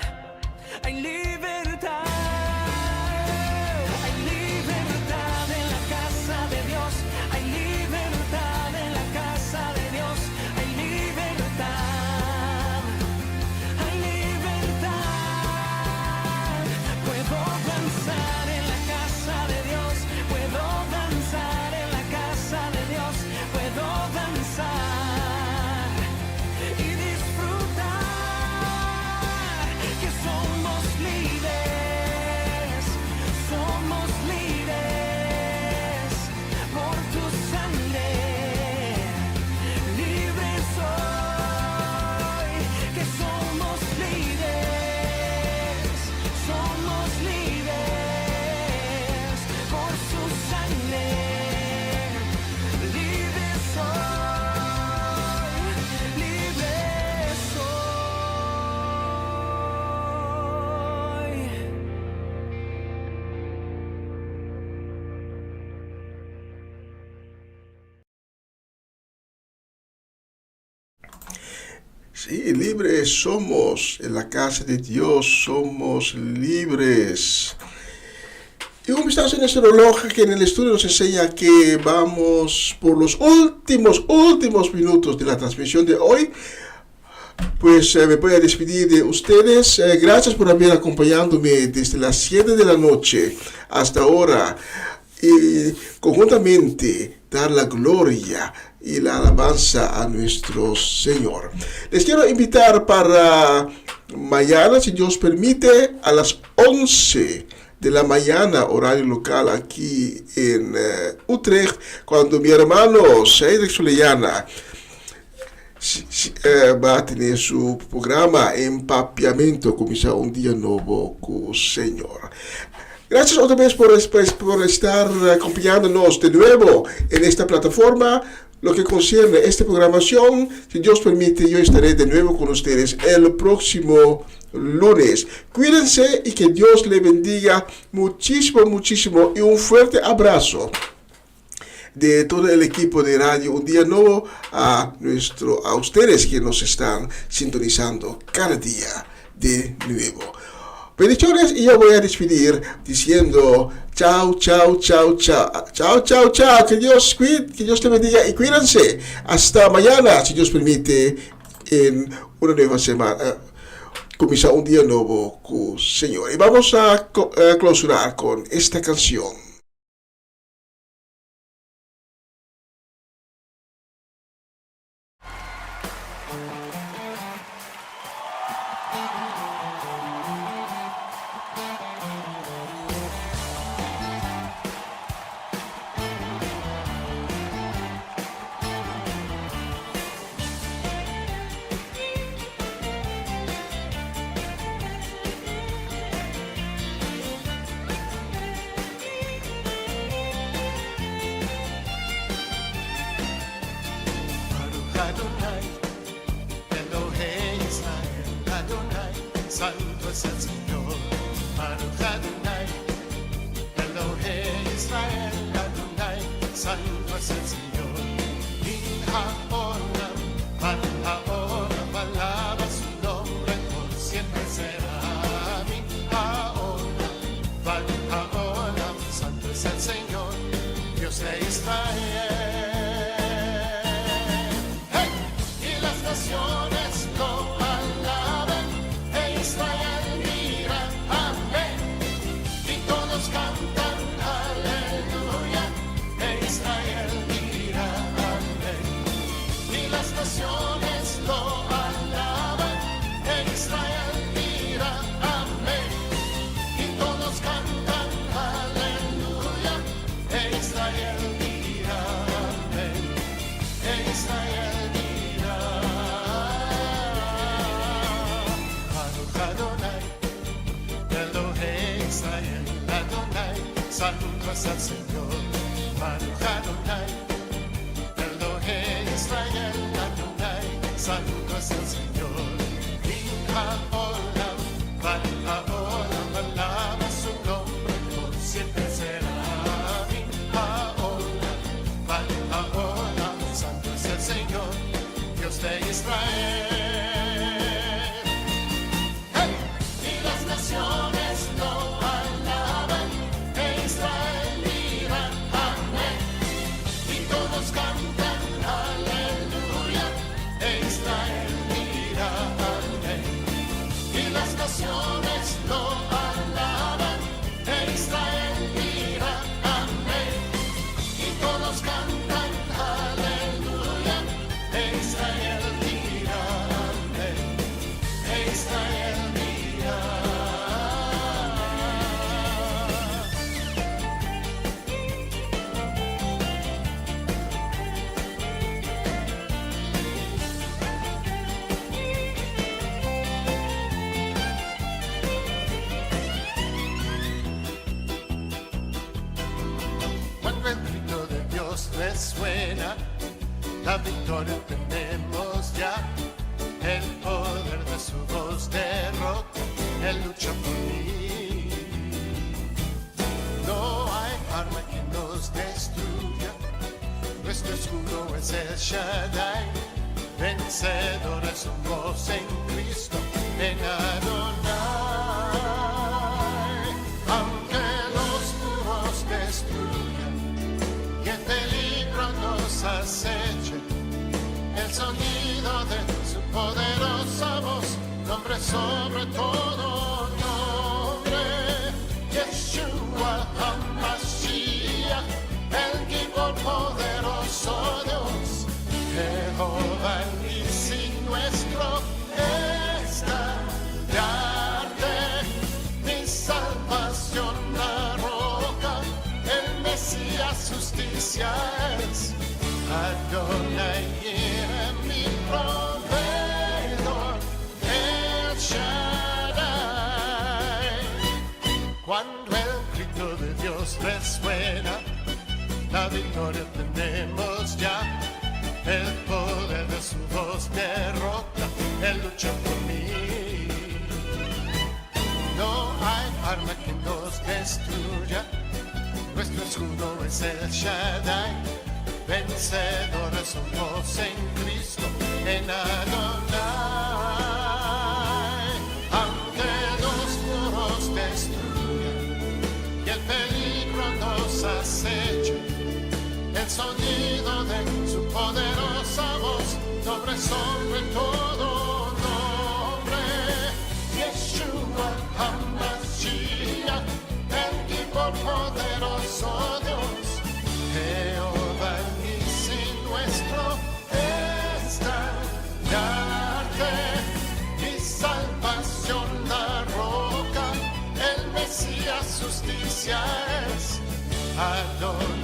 hay libertad, hay libertad en la casa de Dios, hay libertad en la casa de Dios, hay libertad, hay libertad. Puedo danzar en la casa de Dios, puedo danzar en la casa de Dios, puedo danzar y disfrutar que somos libres por tu sangre, libres soy, que somos libres por su sangre, libres soy, libres soy. Sí, libres somos, en la casa de Dios somos libres. Y un vistazo en nuestro reloj que en el estudio nos enseña que vamos por los últimos minutos de la transmisión de hoy. pues me voy a despedir de ustedes. Gracias por haber acompañándome desde las 7 de la noche hasta ahora. Y conjuntamente dar la gloria y la alabanza a nuestro Señor. Les quiero invitar para mañana, si Dios permite, a las 11 de la mañana, horario local aquí en Utrecht, cuando mi hermano Cedric Soleyana va a tener su programa Empapiamento, comienza un día nuevo con el Señor. Gracias otra vez por estar acompañándonos de nuevo en esta plataforma. Lo que concierne esta programación, si Dios permite, yo estaré de nuevo con ustedes el próximo lunes. Cuídense y que Dios le bendiga muchísimo, muchísimo. Y un fuerte abrazo de todo el equipo de Radio Un Día Nuevo a ustedes que nos están sintonizando cada día de nuevo. Bendiciones, y yo voy a despedir diciendo chao, chao, chao, chao, chao, chao, chao, que Dios te bendiga y cuídense. Hasta mañana, si Dios permite, en una nueva semana. Comienza un día nuevo con el Señor. Y vamos a clausurar con esta canción. Adonai, Elohei Israel, Adonai, santo es el Señor. Baruch Adonai, Elohei Israel, Adonai, santo es el Señor. Min haolam, man haolam, alaba su nombre, por siempre será. Min haolam, man haolam, santo es el Señor, Dios de Israel. Naciones lo alaban, e Israel mira, amén, y todos cantan aleluya, e Israel mira, amén, y las naciones lo alaban, e Israel mira, amén, y todos cantan aleluya, e Israel mira, amén, e Israel. Santo es el Señor, Baruch Adonai, Elohei Israel, Adonai, santo es el Señor. Min haolam, van haolam, alaba su nombre, por siempre será. Min haolam, van haolam, santo es el Señor, Dios de Israel. ¡Hey! Y las naciones lo cantan aleluya, e Israel mira, amén, y las naciones lo alaban, e Israel mira, amén, y todos cantan aleluya, e Israel mira, amén, e Israel mira. Resuena, la victoria tenemos ya, el poder de su voz derrota, Él lucha por mí. No hay arma que nos destruya, nuestro escudo es el Shaddai, vencedores somos en Cristo, en Adonai. Aunque los muros destruyan y el peligro nos aceche, el sonido de su poderoso sobre todo nombre, Yeshua HaMashiach, el Gibor poderoso Dios, Jehová Nisi nuestro estandarte, mi salvación la roca, el Mesías justicia es, Adonai mi proveedor, el Shaddai. Cuando el grito de Dios resuena, la victoria tenemos ya. El poder de su voz derrota, Él lucha por mí. No hay arma que nos destruya, nuestro escudo es el Shaddai. Vencedores somos en Cristo, en Adonai. Aunque los muros destruyan y el peligro nos aceche, el sonido de su poderosa voz sobre todo nombre, Yeshua HaMashiach, el Gibor poderoso Dios, Jehová Nisi nuestro estandarte, mi salvación la roca, el Mesías justicia es, Adonai.